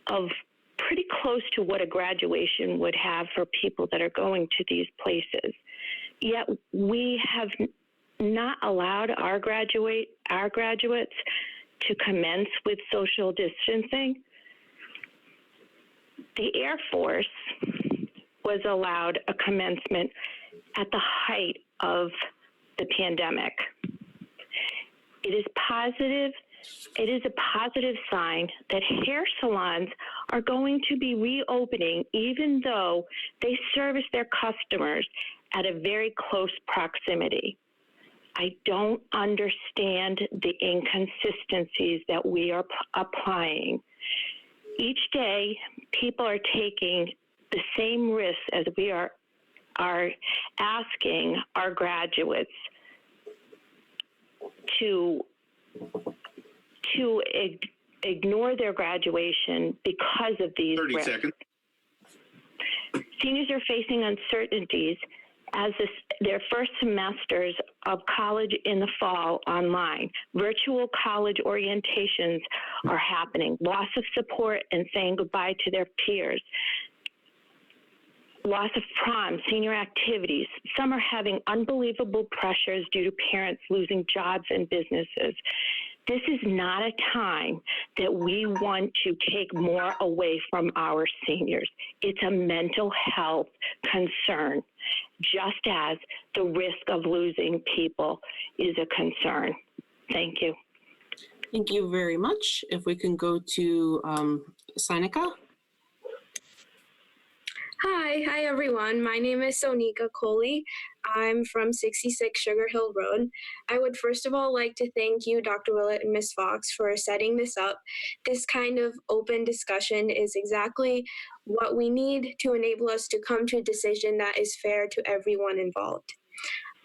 of pretty close to what a graduation would have for people that are going to these places. Yet we have not allowed our graduates to commence with social distancing. The Air Force was allowed a commencement at the height of the pandemic. It is a positive sign that hair salons are going to be reopening, even though they service their customers at a very close proximity. I don't understand the inconsistencies that we are applying. Each day, people are taking the same risks as we are asking our graduates to ignore their graduation because of these 30 risks. seconds. Seniors are facing uncertainties as their first semesters of college in the fall online. Virtual college orientations are happening. Loss of support and saying goodbye to their peers. Loss of prom, senior activities. Some are having unbelievable pressures due to parents losing jobs and businesses. This is not a time that we want to take more away from our seniors. It's a mental health concern, just as the risk of losing people is a concern. Thank you. Thank you very much. If we can go to Sinica. Hi everyone. My name is Sonika Coley. I'm from 66 Sugar Hill Road. I would first of all like to thank you, Dr. Willett and Ms. Fox, for setting this up. This kind of open discussion is exactly what we need to enable us to come to a decision that is fair to everyone involved.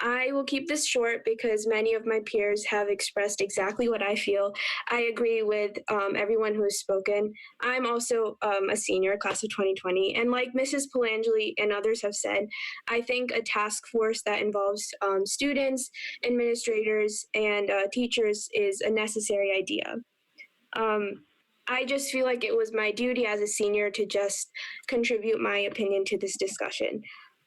I will keep this short because many of my peers have expressed exactly what I feel. I agree with everyone who has spoken. I'm also a senior, class of 2020, and like Mrs. Polangeli and others have said, I think a task force that involves students, administrators, and teachers is a necessary idea. I just feel like it was my duty as a senior to just contribute my opinion to this discussion.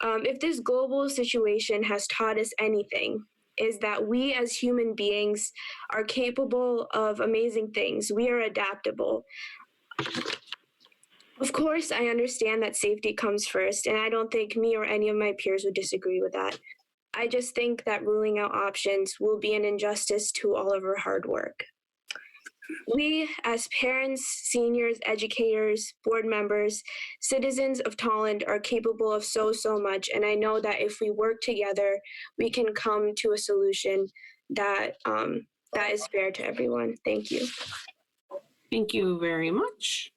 If this global situation has taught us anything, is that we as human beings are capable of amazing things. We are adaptable. Of course, I understand that safety comes first, and I don't think me or any of my peers would disagree with that. I just think that ruling out options will be an injustice to all of our hard work. We, as parents, seniors, educators, board members, citizens of Tolland are capable of so much, and I know that if we work together, we can come to a solution that that is fair to everyone. Thank you. Thank you very much.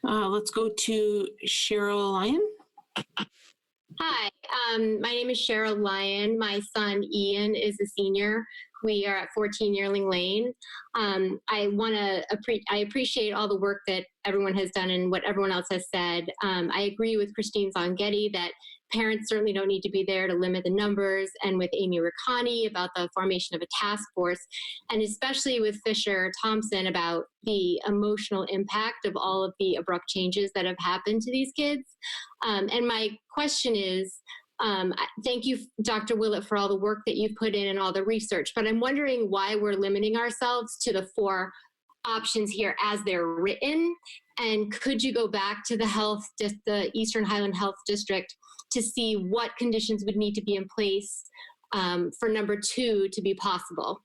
Let's go to Cheryl Lyon. Hi, my name is Cheryl Lyon. My son Ian is a senior. We are at 14 Yearling Lane. I appreciate all the work that everyone has done and what everyone else has said. I agree with Christine Zongetti that parents certainly don't need to be there to limit the numbers, and with Amy Riccani about the formation of a task force, and especially with Fisher Thompson about the emotional impact of all of the abrupt changes that have happened to these kids. And my question is, thank you, Dr. Willett, for all the work that you've put in and all the research, but I'm wondering why we're limiting ourselves to the 4 options here as they're written. And could you go back to the Eastern Highland Health District to see what conditions would need to be in place for number 2 to be possible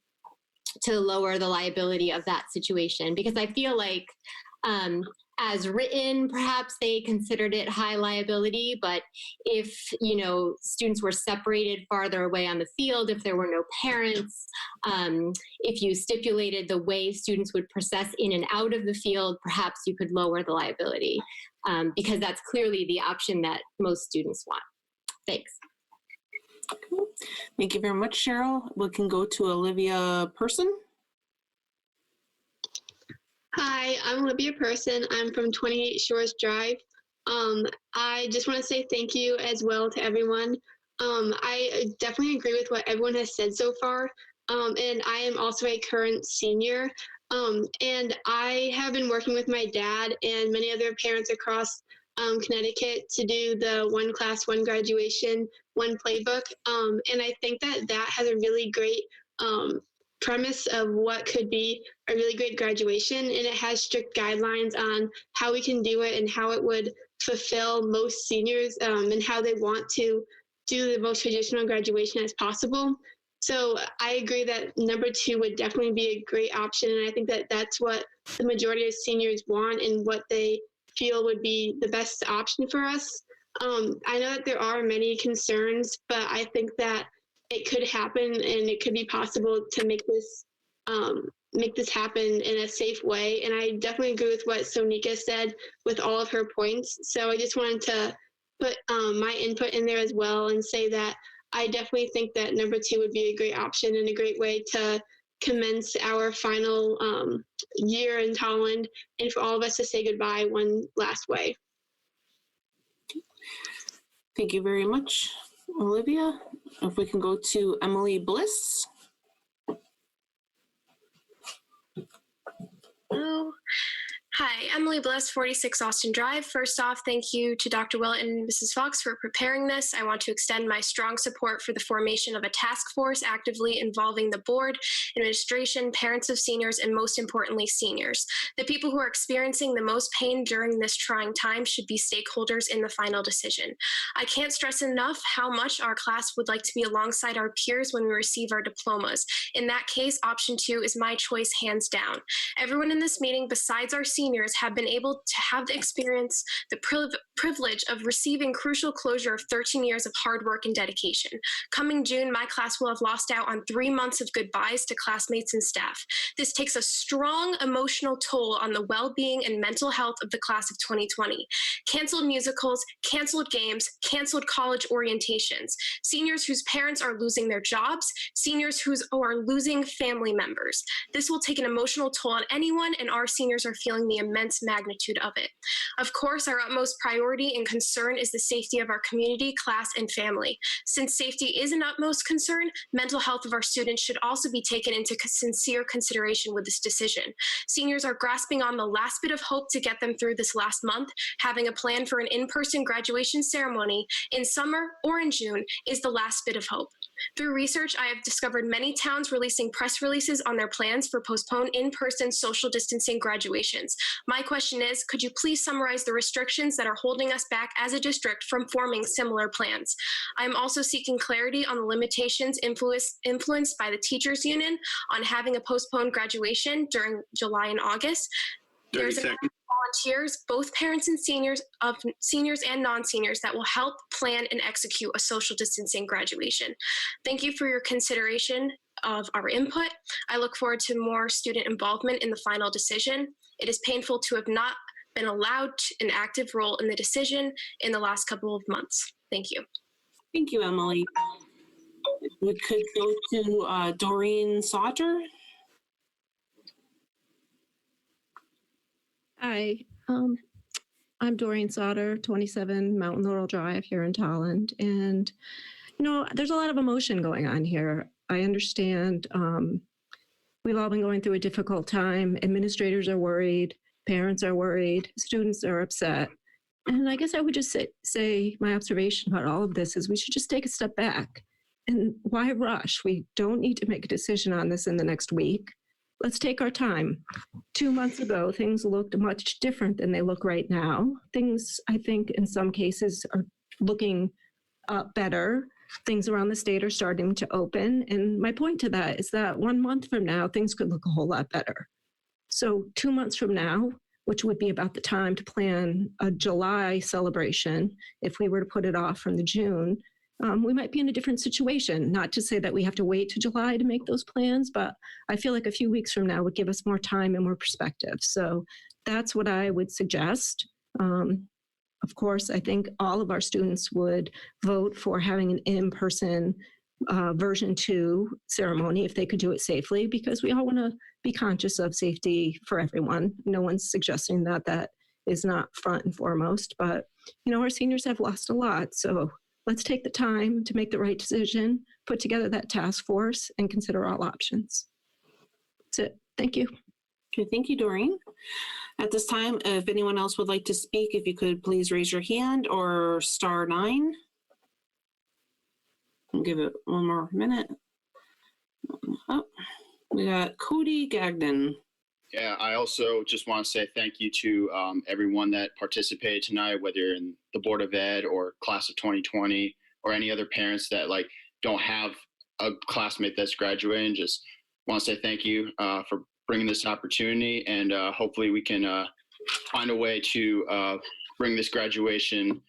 to lower the liability of that situation? Because I feel like as written, perhaps they considered it high liability, but if, students were separated farther away on the field, if there were no parents, if you stipulated the way students would process in and out of the field, perhaps you could lower the liability, because that's clearly the option that most students want. Thanks. Thank you very much, Cheryl. We can go to Olivia Person. Hi, I'm Olivia Person. I'm from 28 Shores Drive. I just want to say thank you as well to everyone. I definitely agree with what everyone has said so far. And I am also a current senior. And I have been working with my dad and many other parents across Connecticut to do the 1 class, 1 graduation, 1 playbook. And I think that has a really great premise of what could be a really great graduation, and it has strict guidelines on how we can do it and how it would fulfill most seniors and how they want to do the most traditional graduation as possible. So I agree that number 2 would definitely be a great option, and I think that that's what the majority of seniors want and what they feel would be the best option for us. I know that there are many concerns, but I think that it could happen and it could be possible to make this happen in a safe way. And I definitely agree with what Sonika said with all of her points. So I just wanted to put my input in there as well and say that I definitely think that number 2 would be a great option and a great way to commence our final year in Tolland and for all of us to say goodbye one last way. Thank you very much, Olivia. If we can go to Emily Bliss. Hello. Hi, Emily Bliss, 46 Austin Drive. First off, thank you to Dr. Willett and Mrs. Fox for preparing this. I want to extend my strong support for the formation of a task force actively involving the board, administration, parents of seniors, and most importantly, seniors. The people who are experiencing the most pain during this trying time should be stakeholders in the final decision. I can't stress enough how much our class would like to be alongside our peers when we receive our diplomas. In that case, option 2 is my choice, hands down. Everyone in this meeting, besides our seniors, have been able to have the experience, the privilege of receiving crucial closure of 13 years of hard work and dedication. Coming June, my class will have lost out on 3 months of goodbyes to classmates and staff. This takes a strong emotional toll on the well-being and mental health of the class of 2020. Canceled musicals, canceled games, canceled college orientations, seniors whose parents are losing their jobs, seniors who are losing family members. This will take an emotional toll on anyone, and our seniors are feeling the immense magnitude of it. Of course, our utmost priority and concern is the safety of our community, class, and family. Since safety is an utmost concern, mental health of our students should also be taken into sincere consideration with this decision. Seniors are grasping on the last bit of hope to get them through this last month. Having a plan for an in-person graduation ceremony in summer or in June is the last bit of hope. Through research, I have discovered many towns releasing press releases on their plans for postponed in-person social distancing graduations. My question is, could you please summarize the restrictions that are holding us back as a district from forming similar plans? I am also seeking clarity on the limitations influenced by the teachers union on having a postponed graduation during July and August. 30 There's seconds. volunteers, both parents and seniors and non-seniors, that will help plan and execute a social distancing graduation. Thank you for your consideration of our input. I look forward to more student involvement in the final decision. It is painful to have not been allowed an active role in the decision in the last couple of months. Thank you. Thank you, Emily. We could go to Doreen Sauter. Hi, I'm Doreen Sauter, 27 Mountain Laurel Drive here in Tolland. And, there's a lot of emotion going on here. I understand we've all been going through a difficult time. Administrators are worried, parents are worried, students are upset. And I guess I would just say my observation about all of this is we should just take a step back. And why rush? We don't need to make a decision on this in the next week. Let's take our time. 2 months ago, things looked much different than they look right now. Things, I think, in some cases are looking better. Things around the state are starting to open. And my point to that is that 1 month from now, things could look a whole lot better. So 2 months from now, which would be about the time to plan a July celebration, if we were to put it off from the June, we might be in a different situation. Not to say that we have to wait to July to make those plans, but I feel like a few weeks from now would give us more time and more perspective. So that's what I would suggest. Of course, I think all of our students would vote for having an in-person version 2 ceremony if they could do it safely, because we all want to be conscious of safety for everyone. No one's suggesting that that is not front and foremost, but our seniors have lost a lot. So let's take the time to make the right decision, put together that task force, and consider all options. That's it. Thank you. Okay, thank you, Doreen. At this time, if anyone else would like to speak, if you could please raise your hand or *9. I'll give it one more minute. Oh, we got Cody Gagnon. Yeah, I also just want to say thank you to everyone that participated tonight, whether you're in the Board of Ed or class of 2020 or any other parents that don't have a classmate that's graduating. Just want to say thank you for bringing this opportunity, and hopefully we can find a way to bring this graduation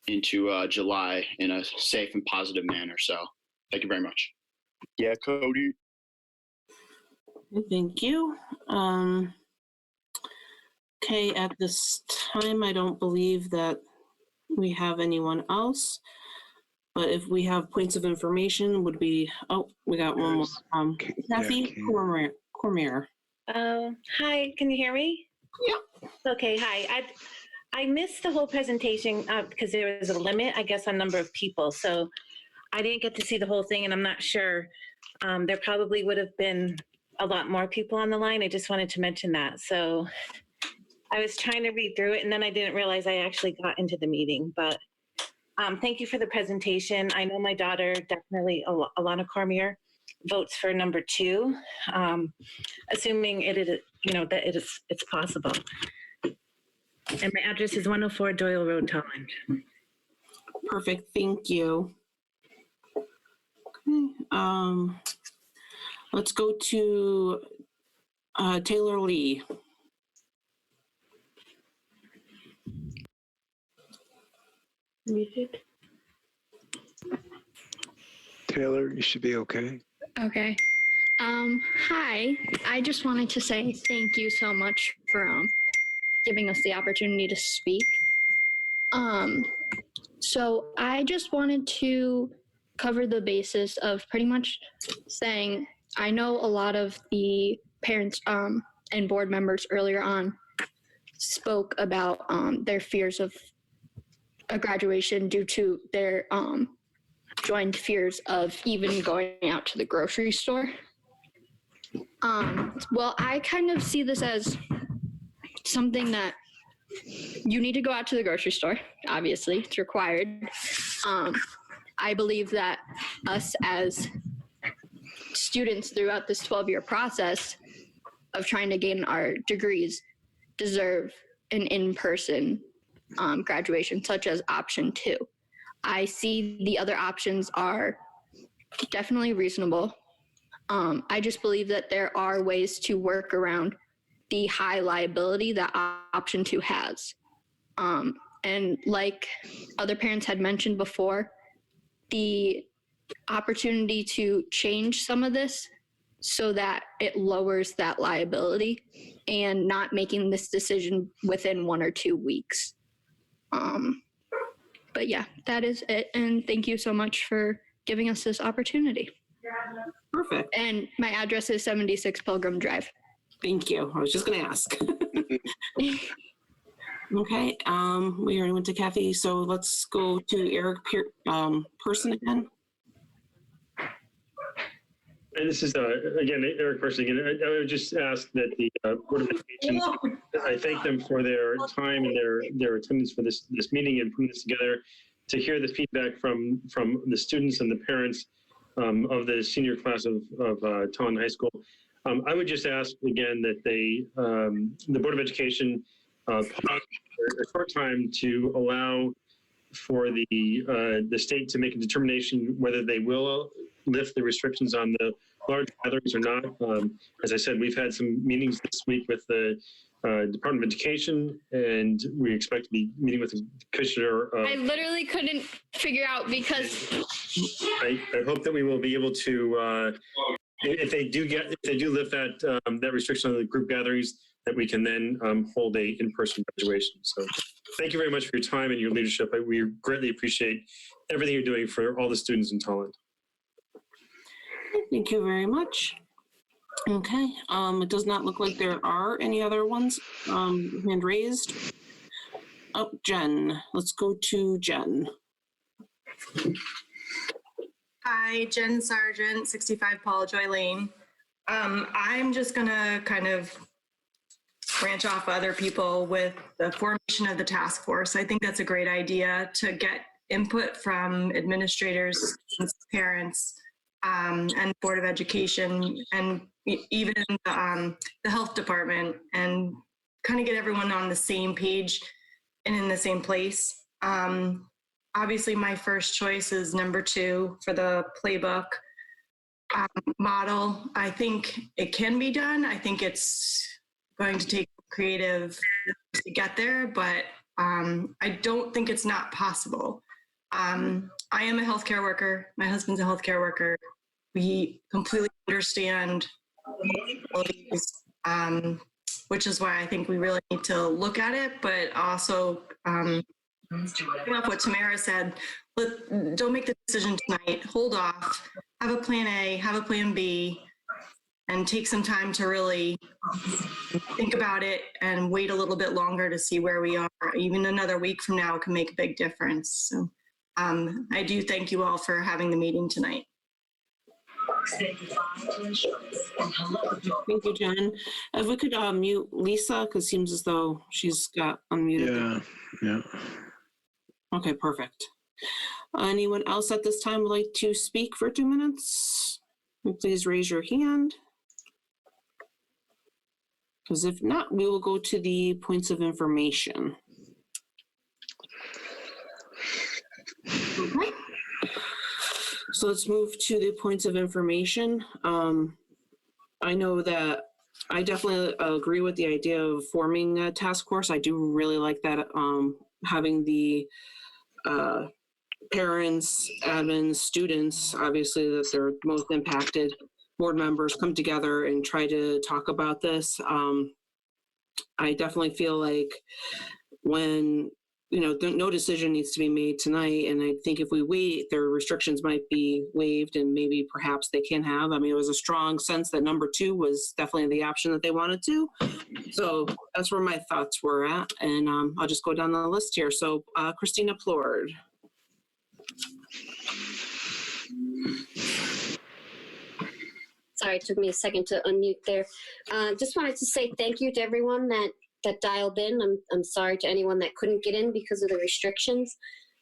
into July in a safe and positive manner. So thank you very much. Yeah, Cody. Thank you. Okay, at this time, I don't believe that we have anyone else. But if we have points of information, would be, oh, we got one more. Kathy Cormier. Hi, can you hear me? Yeah. Okay, hi. I missed the whole presentation because there was a limit, I guess, on number of people. So I didn't get to see the whole thing, and I'm not sure. There probably would have been a lot more people on the line. I just wanted to mention that. So I was trying to read through it, and then I didn't realize I actually got into the meeting. But thank you for the presentation. I know my daughter, definitely Alana Cormier, votes for number 2, assuming it is, that it's possible. And my address is 104 Doyle Road, Tolland. Perfect, thank you. Okay, let's go to Taylor Lee. Muted. Taylor, you should be okay. Okay. Hi. I just wanted to say thank you so much for giving us the opportunity to speak. So I just wanted to cover the basis of pretty much saying I know a lot of the parents and board members earlier on spoke about their fears of a graduation due to their joined fears of even going out to the grocery store. Well, I kind of see this as something that you need to go out to the grocery store. Obviously, it's required. I believe that us as students throughout this 12-year process of trying to gain our degrees deserve an in-person graduation, such as option 2. I see the other options are definitely reasonable. I just believe that there are ways to work around the high liability that option 2 has. And like other parents had mentioned before, the opportunity to change some of this so that it lowers that liability and not making this decision within 1 or 2 weeks. But yeah, that is it. And thank you so much for giving us this opportunity. Perfect. And my address is 76 Pilgrim Drive. Thank you. I was just going to ask. Okay, we already went to Kathy, so let's go to Eric Person again. And this is, again, Eric Person again. I would just ask that the Board of Education, I thank them for their time and their attendance for this meeting and putting this together to hear the feedback from the students and the parents of the senior class of Tolland High School. I would just ask again that the Board of Education pause for a short time to allow for the state to make a determination whether they will lift the restrictions on the large gatherings or not. As I said, we've had some meetings this week with the Department of Education, and we expect to be meeting with the commissioner. I literally couldn't figure out because I hope that we will be able to, if they do lift that restriction on the group gatherings, that we can then hold a in-person graduation. So thank you very much for your time and your leadership. We greatly appreciate everything you're doing for all the students in Tolland. Thank you very much. Okay, it does not look like there are any other ones hand raised. Oh, Jen, let's go to Jen. Hi, Jen Sargent, 65 Paul Joy Lane. I'm just gonna kind of branch off other people with the formation of the task force. I think that's a great idea to get input from administrators, parents, and Board of Education, and even the health department, and kind of get everyone on the same page and in the same place. Obviously, my first choice is number 2 for the playbook model. I think it can be done. I think it's going to take creative to get there, but I don't think it's not possible. I am a healthcare worker. My husband's a healthcare worker. We completely understand which is why I think we really need to look at it, but also off what Tamara said, don't make the decision tonight. Hold off. Have a plan A, have a plan B, and take some time to really think about it and wait a little bit longer to see where we are. Even another week from now can make a big difference. So I do thank you all for having the meeting tonight. Thank you, Jen. If we could mute Lisa, because it seems as though she's got unmuted. Yeah. Okay, perfect. Anyone else at this time would like to speak for 2 minutes? Please raise your hand. Because if not, we will go to the points of information. Okay. So let's move to the points of information. I know that I definitely agree with the idea of forming a task force. I do really like that, having the parents, admins, students, obviously that they're most impacted, board members come together and try to talk about this. I definitely feel like when, no decision needs to be made tonight. And I think if we wait, their restrictions might be waived and maybe perhaps they can have. I mean, it was a strong sense that number 2 was definitely the option that they wanted to. So that's where my thoughts were at. And I'll just go down the list here. So Christina Plord. Sorry, it took me a second to unmute there. Just wanted to say thank you to everyone that dialed in. I'm sorry to anyone that couldn't get in because of the restrictions.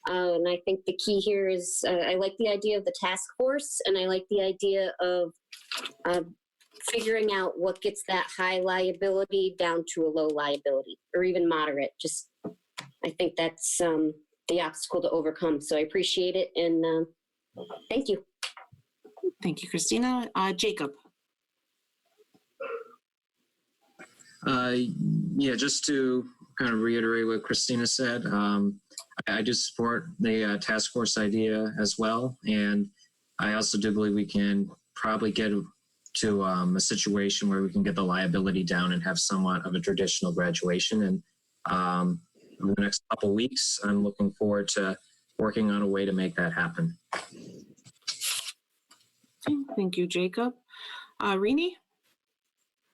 And I think the key here is I like the idea of the task force, and I like the idea of figuring out what gets that high liability down to a low liability, or even moderate. Just, I think that's the obstacle to overcome. So I appreciate it, and thank you. Thank you, Christina. Jacob. Yeah, just to kind of reiterate what Christina said, I do support the task force idea as well. And I also do believe we can probably get to a situation where we can get the liability down and have somewhat of a traditional graduation. And in the next couple of weeks, I'm looking forward to working on a way to make that happen. Thank you, Jacob. Rini?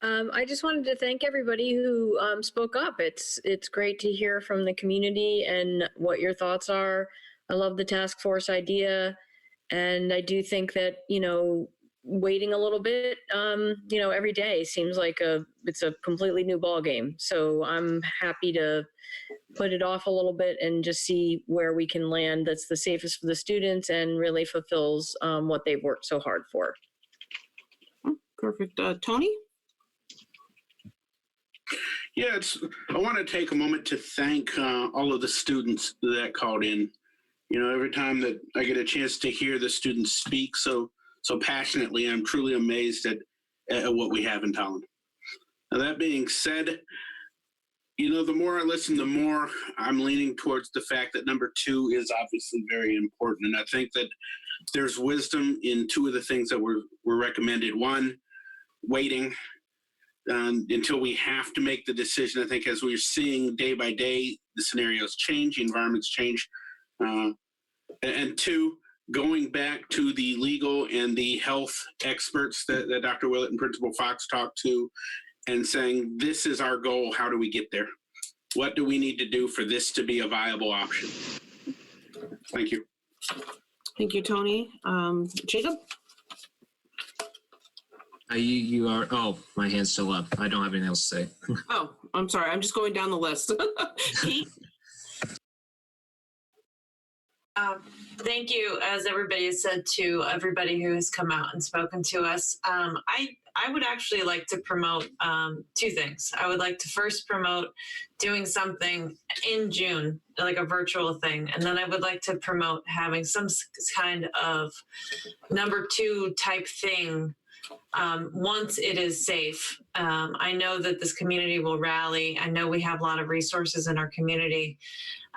I just wanted to thank everybody who spoke up. It's great to hear from the community and what your thoughts are. I love the task force idea. And I do think that, waiting a little bit, every day seems like it's a completely new ball game. So I'm happy to put it off a little bit and just see where we can land that's the safest for the students and really fulfills what they've worked so hard for. Perfect. Tony? Yeah, I want to take a moment to thank all of the students that called in. Every time that I get a chance to hear the students speak so passionately, I'm truly amazed at what we have in Tolland. Now, that being said, the more I listen, the more I'm leaning towards the fact that number 2 is obviously very important. And I think that there's wisdom in 2 of the things that were recommended. One, waiting until we have to make the decision. I think as we're seeing day by day, the scenarios change, the environments change. And 2, going back to the legal and the health experts that Dr. Willett and Principal Fox talked to, and saying, this is our goal, how do we get there? What do we need to do for this to be a viable option? Thank you. Thank you, Tony. Jacob? You are, my hand's still up. I don't have anything else to say. Oh, I'm sorry. I'm just going down the list. Kate? Thank you, as everybody has said, to everybody who has come out and spoken to us. I would actually like to promote 2 things. I would like to first promote doing something in June, like a virtual thing. And then I would like to promote having some kind of number 2 type thing once it is safe. I know that this community will rally. I know we have a lot of resources in our community.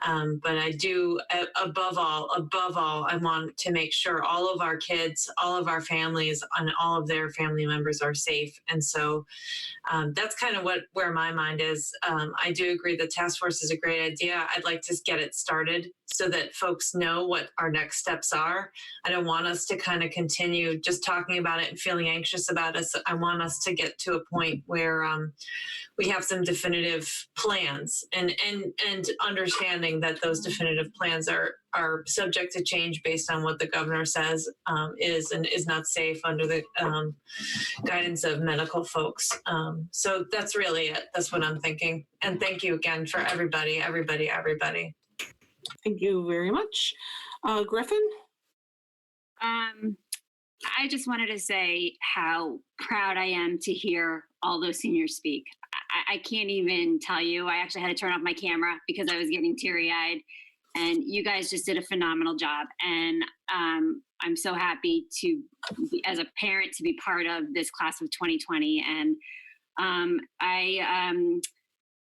But I do, above all, I want to make sure all of our kids, all of our families, and all of their family members are safe. And so that's kind of where my mind is. I do agree the task force is a great idea. I'd like to get it started so that folks know what our next steps are. I don't want us to kind of continue just talking about it and feeling anxious about it. I want us to get to a point where we have some definitive plans and understanding that those definitive plans are subject to change based on what the governor says is and is not safe under the guidance of medical folks. So that's really it. That's what I'm thinking. And thank you again for everybody. Thank you very much. Griffin? I just wanted to say how proud I am to hear all those seniors speak. I can't even tell you. I actually had to turn off my camera because I was getting teary-eyed. And you guys just did a phenomenal job. And I'm so happy to, as a parent, to be part of this class of 2020. And I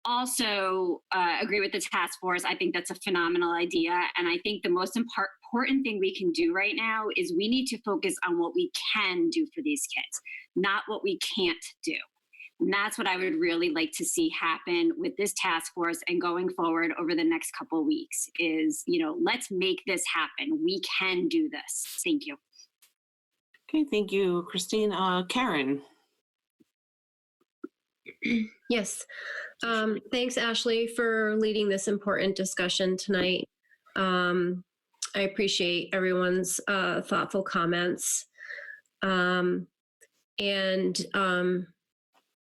also agree with the task force. I think that's a phenomenal idea. And I think the most important thing we can do right now is we need to focus on what we can do for these kids, not what we can't do. And that's what I would really like to see happen with this task force and going forward over the next couple of weeks is, let's make this happen. We can do this. Thank you. Okay, thank you, Christine. Karen? Yes. Thanks, Ashley, for leading this important discussion tonight. I appreciate everyone's thoughtful comments.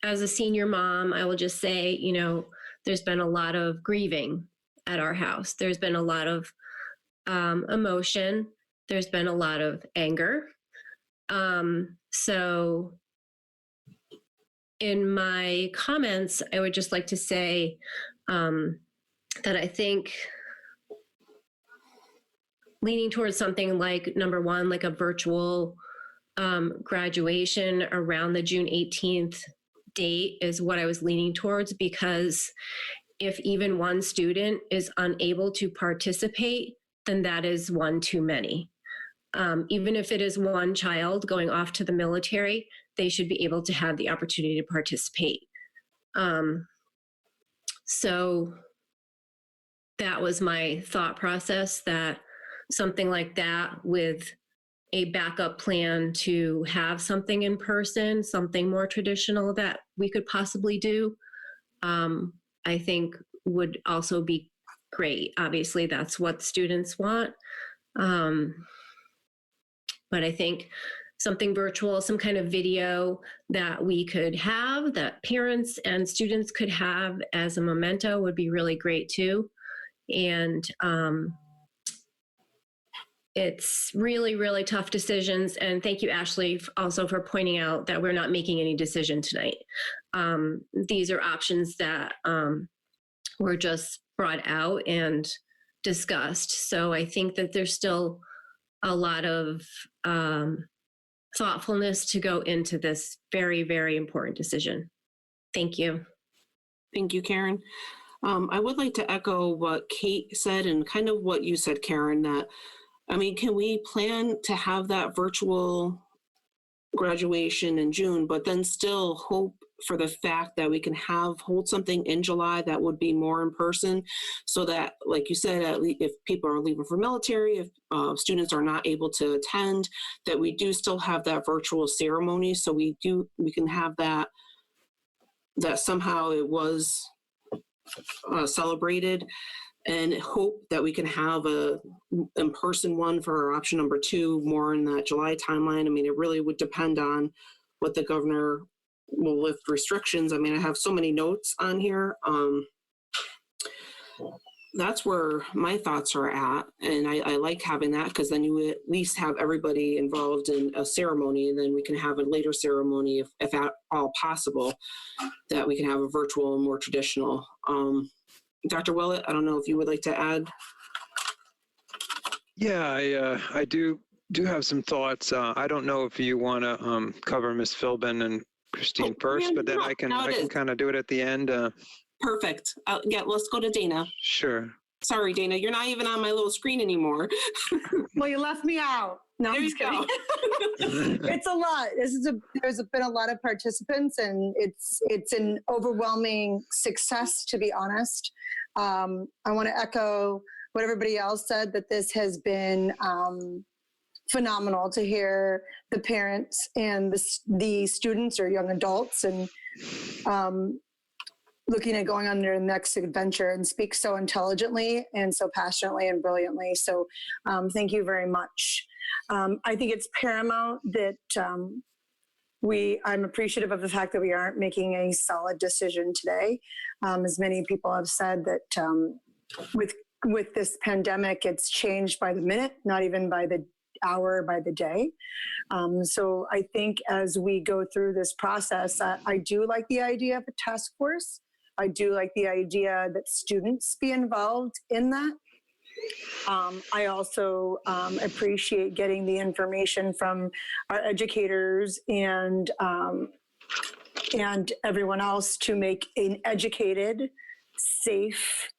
As a senior mom, I will just say, there's been a lot of grieving at our house. There's been a lot of emotion. There's been a lot of anger. So in my comments, I would just like to say that I think leaning towards something like, number one, like a virtual graduation around the June 18th date is what I was leaning towards, because if even one student is unable to participate, then that is one too many. Even if it is one child going off to the military, they should be able to have the opportunity to participate. So that was my thought process, that something like that with a backup plan to have something in person, something more traditional that we could possibly do, I think would also be great. Obviously, that's what students want. But I think something virtual, some kind of video that we could have, that parents and students could have as a memento would be really great too. And it's really, really tough decisions. And thank you, Ashley, also for pointing out that we're not making any decision tonight. These are options that were just brought out and discussed. So I think that there's still a lot of thoughtfulness to go into this very, very important decision. Thank you. Thank you, Karen. I would like to echo what Kate said and kind of what you said, Karen, that can we plan to have that virtual graduation in June, but then still hope for the fact that we can hold something in July that would be more in person, so that, like you said, at least if people are leaving for military, if students are not able to attend, that we do still have that virtual ceremony. So we can have that somehow it was celebrated, and hope that we can have a in-person one for our option number 2, more in that July timeline. It really would depend on what the governor will lift restrictions. I have so many notes on here. That's where my thoughts are at. And I like having that, because then you at least have everybody involved in a ceremony, and then we can have a later ceremony, if at all possible, that we can have a virtual and more traditional. Dr. Willett, I don't know if you would like to add. Yeah, I do have some thoughts. I don't know if you want to cover Ms. Philbin and Christine first, but then I can kind of do it at the end. Perfect. Let's go to Dana. Sure. Sorry, Dana, you're not even on my little screen anymore. Well, you left me out. No, I'm just kidding. It's a lot. There's been a lot of participants, and it's an overwhelming success, to be honest. I want to echo what everybody else said, that this has been phenomenal to hear the parents and the students or young adults and looking at going on their next adventure and speak so intelligently and so passionately and brilliantly. So thank you very much. I think it's paramount that I'm appreciative of the fact that we aren't making a solid decision today. As many people have said that with this pandemic, it's changed by the minute, not even by the hour, by the day. So I think as we go through this process, I do like the idea of a task force. I do like the idea that students be involved in that. I also appreciate getting the information from our educators and everyone else to make an educated, safe,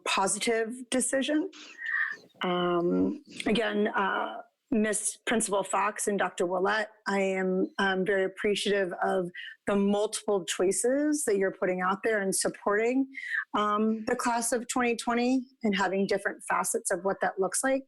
positive decision. Again, Miss Principal Fox and Dr. Willett, I am very appreciative of the multiple choices that you're putting out there and supporting the class of 2020 and having different facets of what that looks like.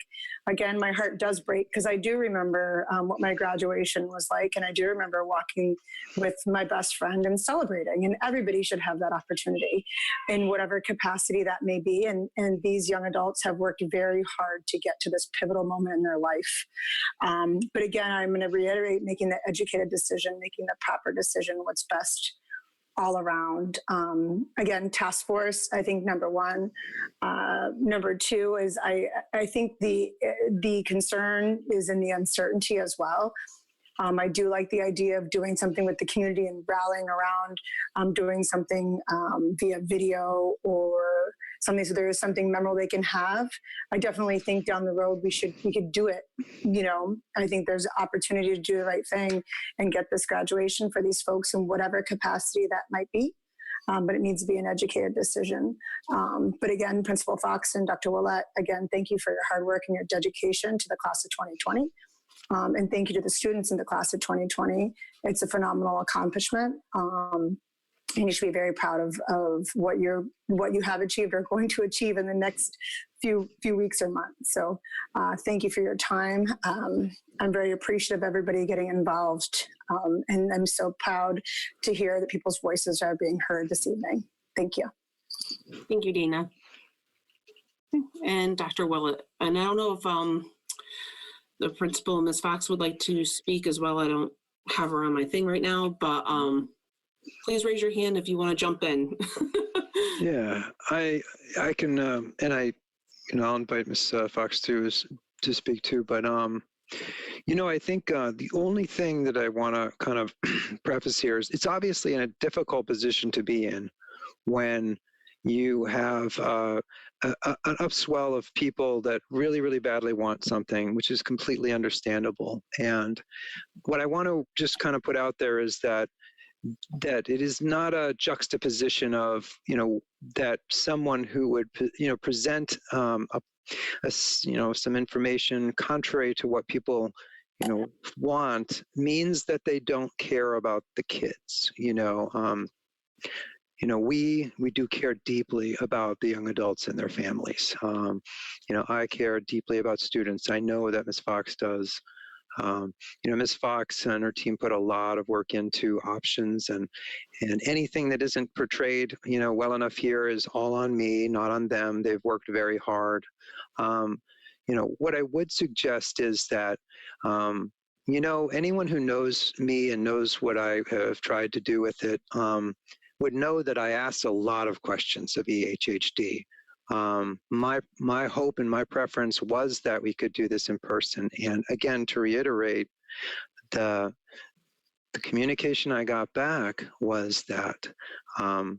Again, my heart does break because I do remember what my graduation was like, and I do remember walking with my best friend and celebrating, and everybody should have that opportunity in whatever capacity that may be. And these young adults have worked very hard to get to this pivotal moment in their life. But again, I'm going to reiterate making the educated decision, making the proper decision, what's best all around. Again, task force, I think number one. Number two is I think the concern is in the uncertainty as well. I do like the idea of doing something with the community and rallying around, doing something via video or something so there is something memorable they can have. I definitely think down the road we could do it. You know, I think there's opportunity to do the right thing and get this graduation for these folks in whatever capacity that might be. But it needs to be an educated decision. But again, Principal Fox and Dr. Willett, again, thank you for your hard work and your dedication to the class of 2020. And thank you to the students in the class of 2020. It's a phenomenal accomplishment. And you should be very proud of what you have achieved or going to achieve in the next few weeks or months. So thank you for your time. I'm very appreciative of everybody getting involved. And I'm so proud to hear that people's voices are being heard this evening. Thank you. Thank you, Dana. And Dr. Willett. And I don't know if the principal, Ms. Fox, would like to speak as well. I don't have her on my thing right now, but please raise your hand if you want to jump in. Yeah, I can, and I'll invite Ms. Fox to speak too. But I think the only thing that I want to kind of preface here is it's obviously in a difficult position to be in when you have an upswell of people that really, really badly want something, which is completely understandable. And what I want to just kind of put out there is that it is not a juxtaposition of, that someone who would, present some information contrary to what people, want means that they don't care about the kids. We do care deeply about the young adults and their families. I care deeply about students. I know that Ms. Fox does. Ms. Fox and her team put a lot of work into options, and anything that isn't portrayed, well enough here is all on me, not on them. They've worked very hard. What I would suggest is that, anyone who knows me and knows what I have tried to do with it would know that I asked a lot of questions of EHHD. My hope and my preference was that we could do this in person. And again, to reiterate, the communication I got back was that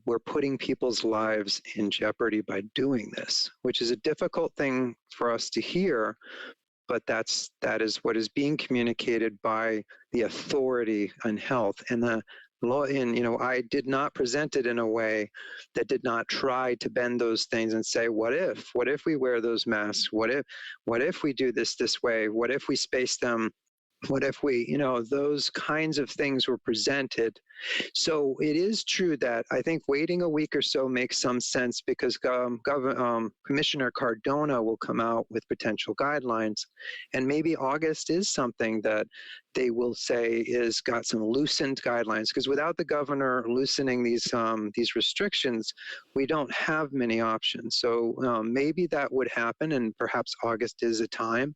we're putting people's lives in jeopardy by doing this, which is a difficult thing for us to hear, but that is what is being communicated by the authority on health. And the law, I did not present it in a way that did not try to bend those things and say, what if we wear those masks? What if we do this way? What if we space them What if we, those kinds of things were presented? So it is true that I think waiting a week or so makes some sense because Commissioner Cardona will come out with potential guidelines, and maybe August is something that they will say is got some loosened guidelines, because without the governor loosening these restrictions, we don't have many options. So maybe that would happen, and perhaps August is a time.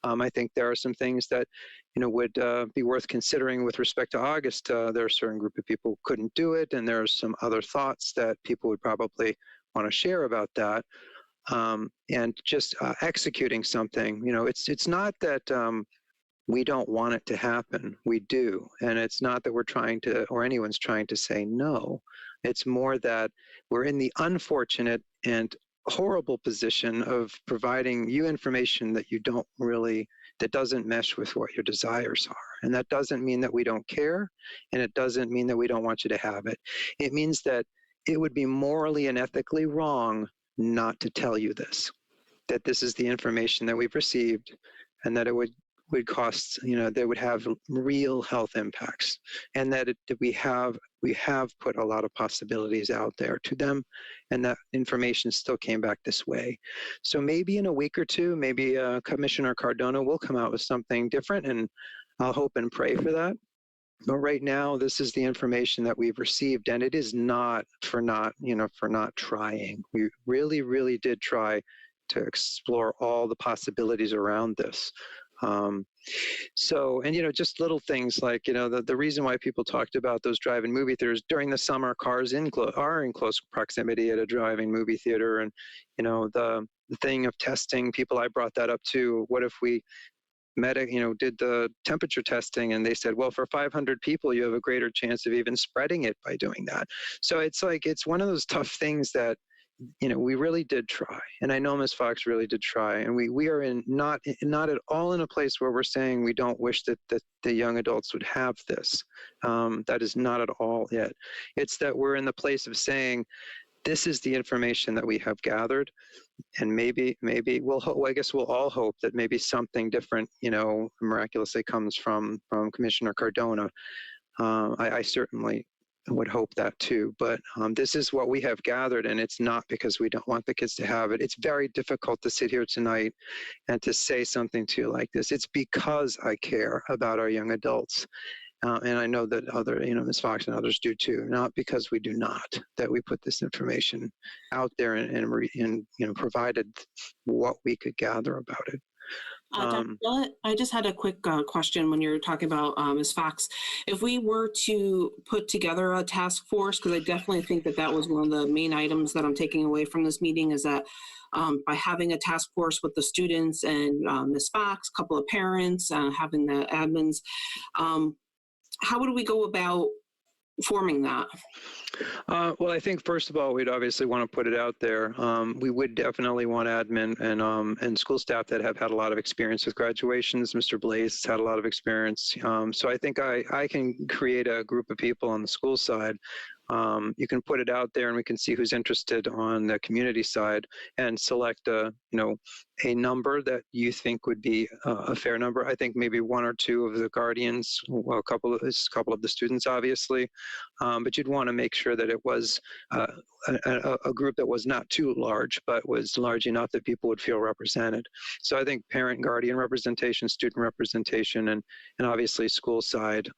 I think there are some things that would be worth considering with respect to August. There are a certain group of people who couldn't do it, and there are some other thoughts that people would probably want to share about that. And just executing something, it's not that we don't want it to happen. We do. And it's not that we're trying to, or anyone's trying to say no. It's more that we're in the unfortunate and horrible position of providing you information that that doesn't mesh with what your desires are. And that doesn't mean that we don't care, and it doesn't mean that we don't want you to have it. It means that it would be morally and ethically wrong not to tell you this, that this is the information that we've received, and that it would cost, that would have real health impacts, and that we have put a lot of possibilities out there to them, and that information still came back this way. So maybe in a week or two, maybe Commissioner Cardona will come out with something different, and I'll hope and pray for that. But right now, this is the information that we've received, and it is not for not trying. We really, really did try to explore all the possibilities around this. Just little things like, the reason why people talked about those drive-in movie theaters during the summer, cars are in close proximity at a drive-in movie theater. And, the thing of testing people, I brought that up too. What if we did the temperature testing, and they said, well, for 500 people, you have a greater chance of even spreading it by doing that. So it's one of those tough things that, we really did try, and I know Ms. Fox really did try, and we are not at all in a place where we're saying we don't wish that the young adults would have this. That is not at all it. It's that we're in the place of saying, this is the information that we have gathered, and maybe I guess we'll all hope that maybe something different, miraculously comes from Commissioner Cardona. I certainly would hope that too, but this is what we have gathered, and it's not because we don't want the kids to have it. It's very difficult to sit here tonight and to say something to you like this. It's because I care about our young adults, and I know that Ms. Fox and others do too. Not because we do not, that we put this information out there and provided what we could gather about it. Dr. Willett, I just had a quick question when you're talking about Ms. Fox. If we were to put together a task force, because I definitely think that was one of the main items that I'm taking away from this meeting, is that by having a task force with the students and Ms. Fox, a couple of parents, having the admins, how would we go about forming that? Well, I think first of all, we'd obviously want to put it out there. We would definitely want admin and school staff that have had a lot of experience with graduations. Mr. Blaze has had a lot of experience. So I think I can create a group of people on the school side. You can put it out there, and we can see who's interested on the community side, and select a number that you think would be a fair number. I think maybe one or two of the guardians, a couple of the students, obviously, but you'd want to make sure that it was a group that was not too large, but was large enough that people would feel represented. So I think parent, guardian representation, student representation, and obviously school side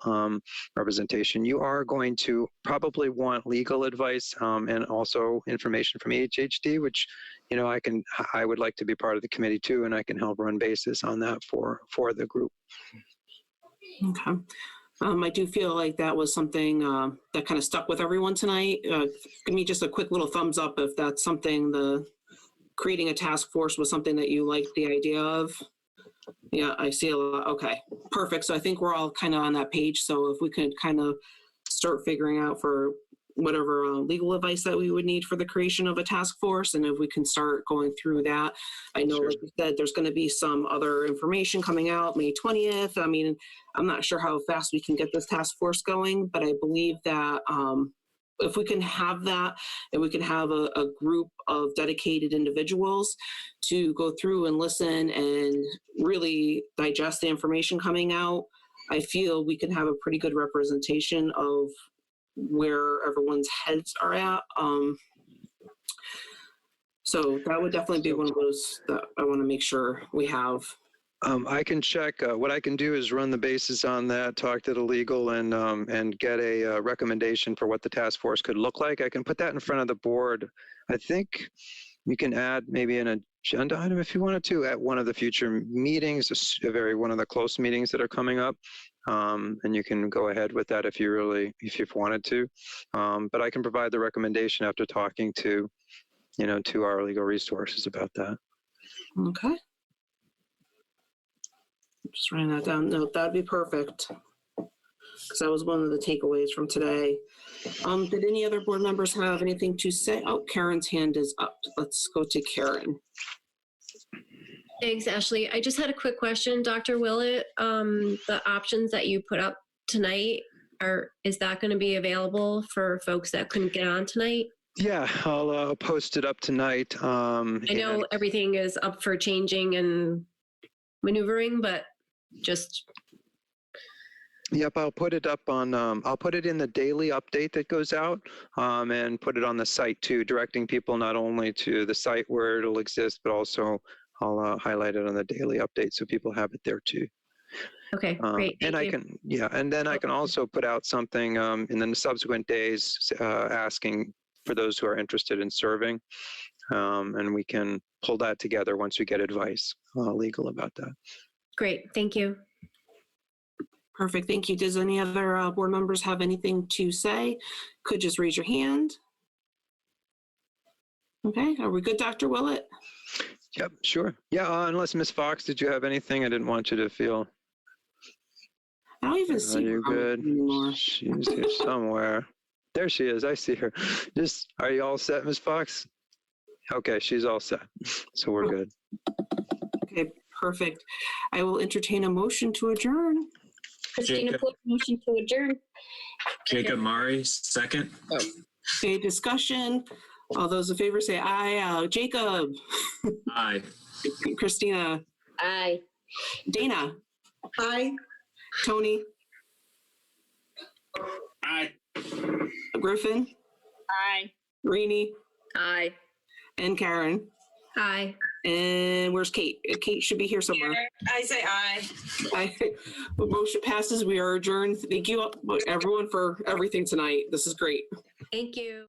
representation. You are going to probably want legal advice and also information from EHHD, which I would like to be part of the committee too, and I can help run basis on that for the group. Okay. I do feel like that was something that kind of stuck with everyone tonight. Give me just a quick little thumbs up if that's something, creating a task force was something that you liked the idea of. Yeah, I see a lot. Okay, perfect. So I think we're all kind of on that page. So if we could kind of start figuring out for whatever legal advice that we would need for the creation of a task force, and if we can start going through that. I know, like you said, there's going to be some other information coming out May 20th. I mean, I'm not sure how fast we can get this task force going, but I believe that if we can have that, and we can have a group of dedicated individuals to go through and listen and really digest the information coming out, I feel we can have a pretty good representation of where everyone's heads are at. So that would definitely be one of those that I want to make sure we have. I can check. What I can do is run the bases on that, talk to the legal, and get a recommendation for what the task force could look like. I can put that in front of the board. I think you can add maybe an agenda item if you wanted to at one of the future meetings, one of the close meetings that are coming up. And you can go ahead with that if you wanted to. But I can provide the recommendation after talking to our legal resources about that. Okay. Just writing that down. No, that'd be perfect. Because that was one of the takeaways from today. Did any other board members have anything to say? Oh, Karen's hand is up. Let's go to Karen. Thanks, Ashley. I just had a quick question, Dr. Willett. The options that you put up tonight, is that going to be available for folks that couldn't get on tonight? Yeah, I'll post it up tonight. I know everything is up for changing and maneuvering, but just. Yep, I'll put it up on, I'll put it in the daily update that goes out, and put it on the site too, directing people not only to the site where it'll exist, but also I'll highlight it on the daily update so people have it there too. Okay, great. And Thank I you. can, and then I can also put out something in the subsequent days asking for those who are interested in serving, and we can pull that together once we get advice legal about that. Great, thank you. Perfect, thank you. Does any other board members have anything to say? Could just raise your hand. Okay, are we good, Dr. Willett? Yep, sure. Yeah, unless Ms. Fox, did you have anything? I didn't want you to feel. I don't even see Are you her good? anymore. She's here somewhere. There she is. I see her. Are you all set, Ms. Fox? Okay, she's all set. So we're good. Okay, perfect. I will entertain a motion to adjourn. Christina Jacob. Put motion to adjourn. Jacob Murray, second. Okay, discussion. All those in favor say aye. Jacob. Aye. Christina. Aye. Dana. Aye. Tony. Aye. Griffin. Aye. Rini. Aye. And Karen. Aye. And where's Kate? Kate should be here somewhere. I say aye. The motion passes. We are adjourned. Thank you everyone for everything tonight. This is great. Thank you.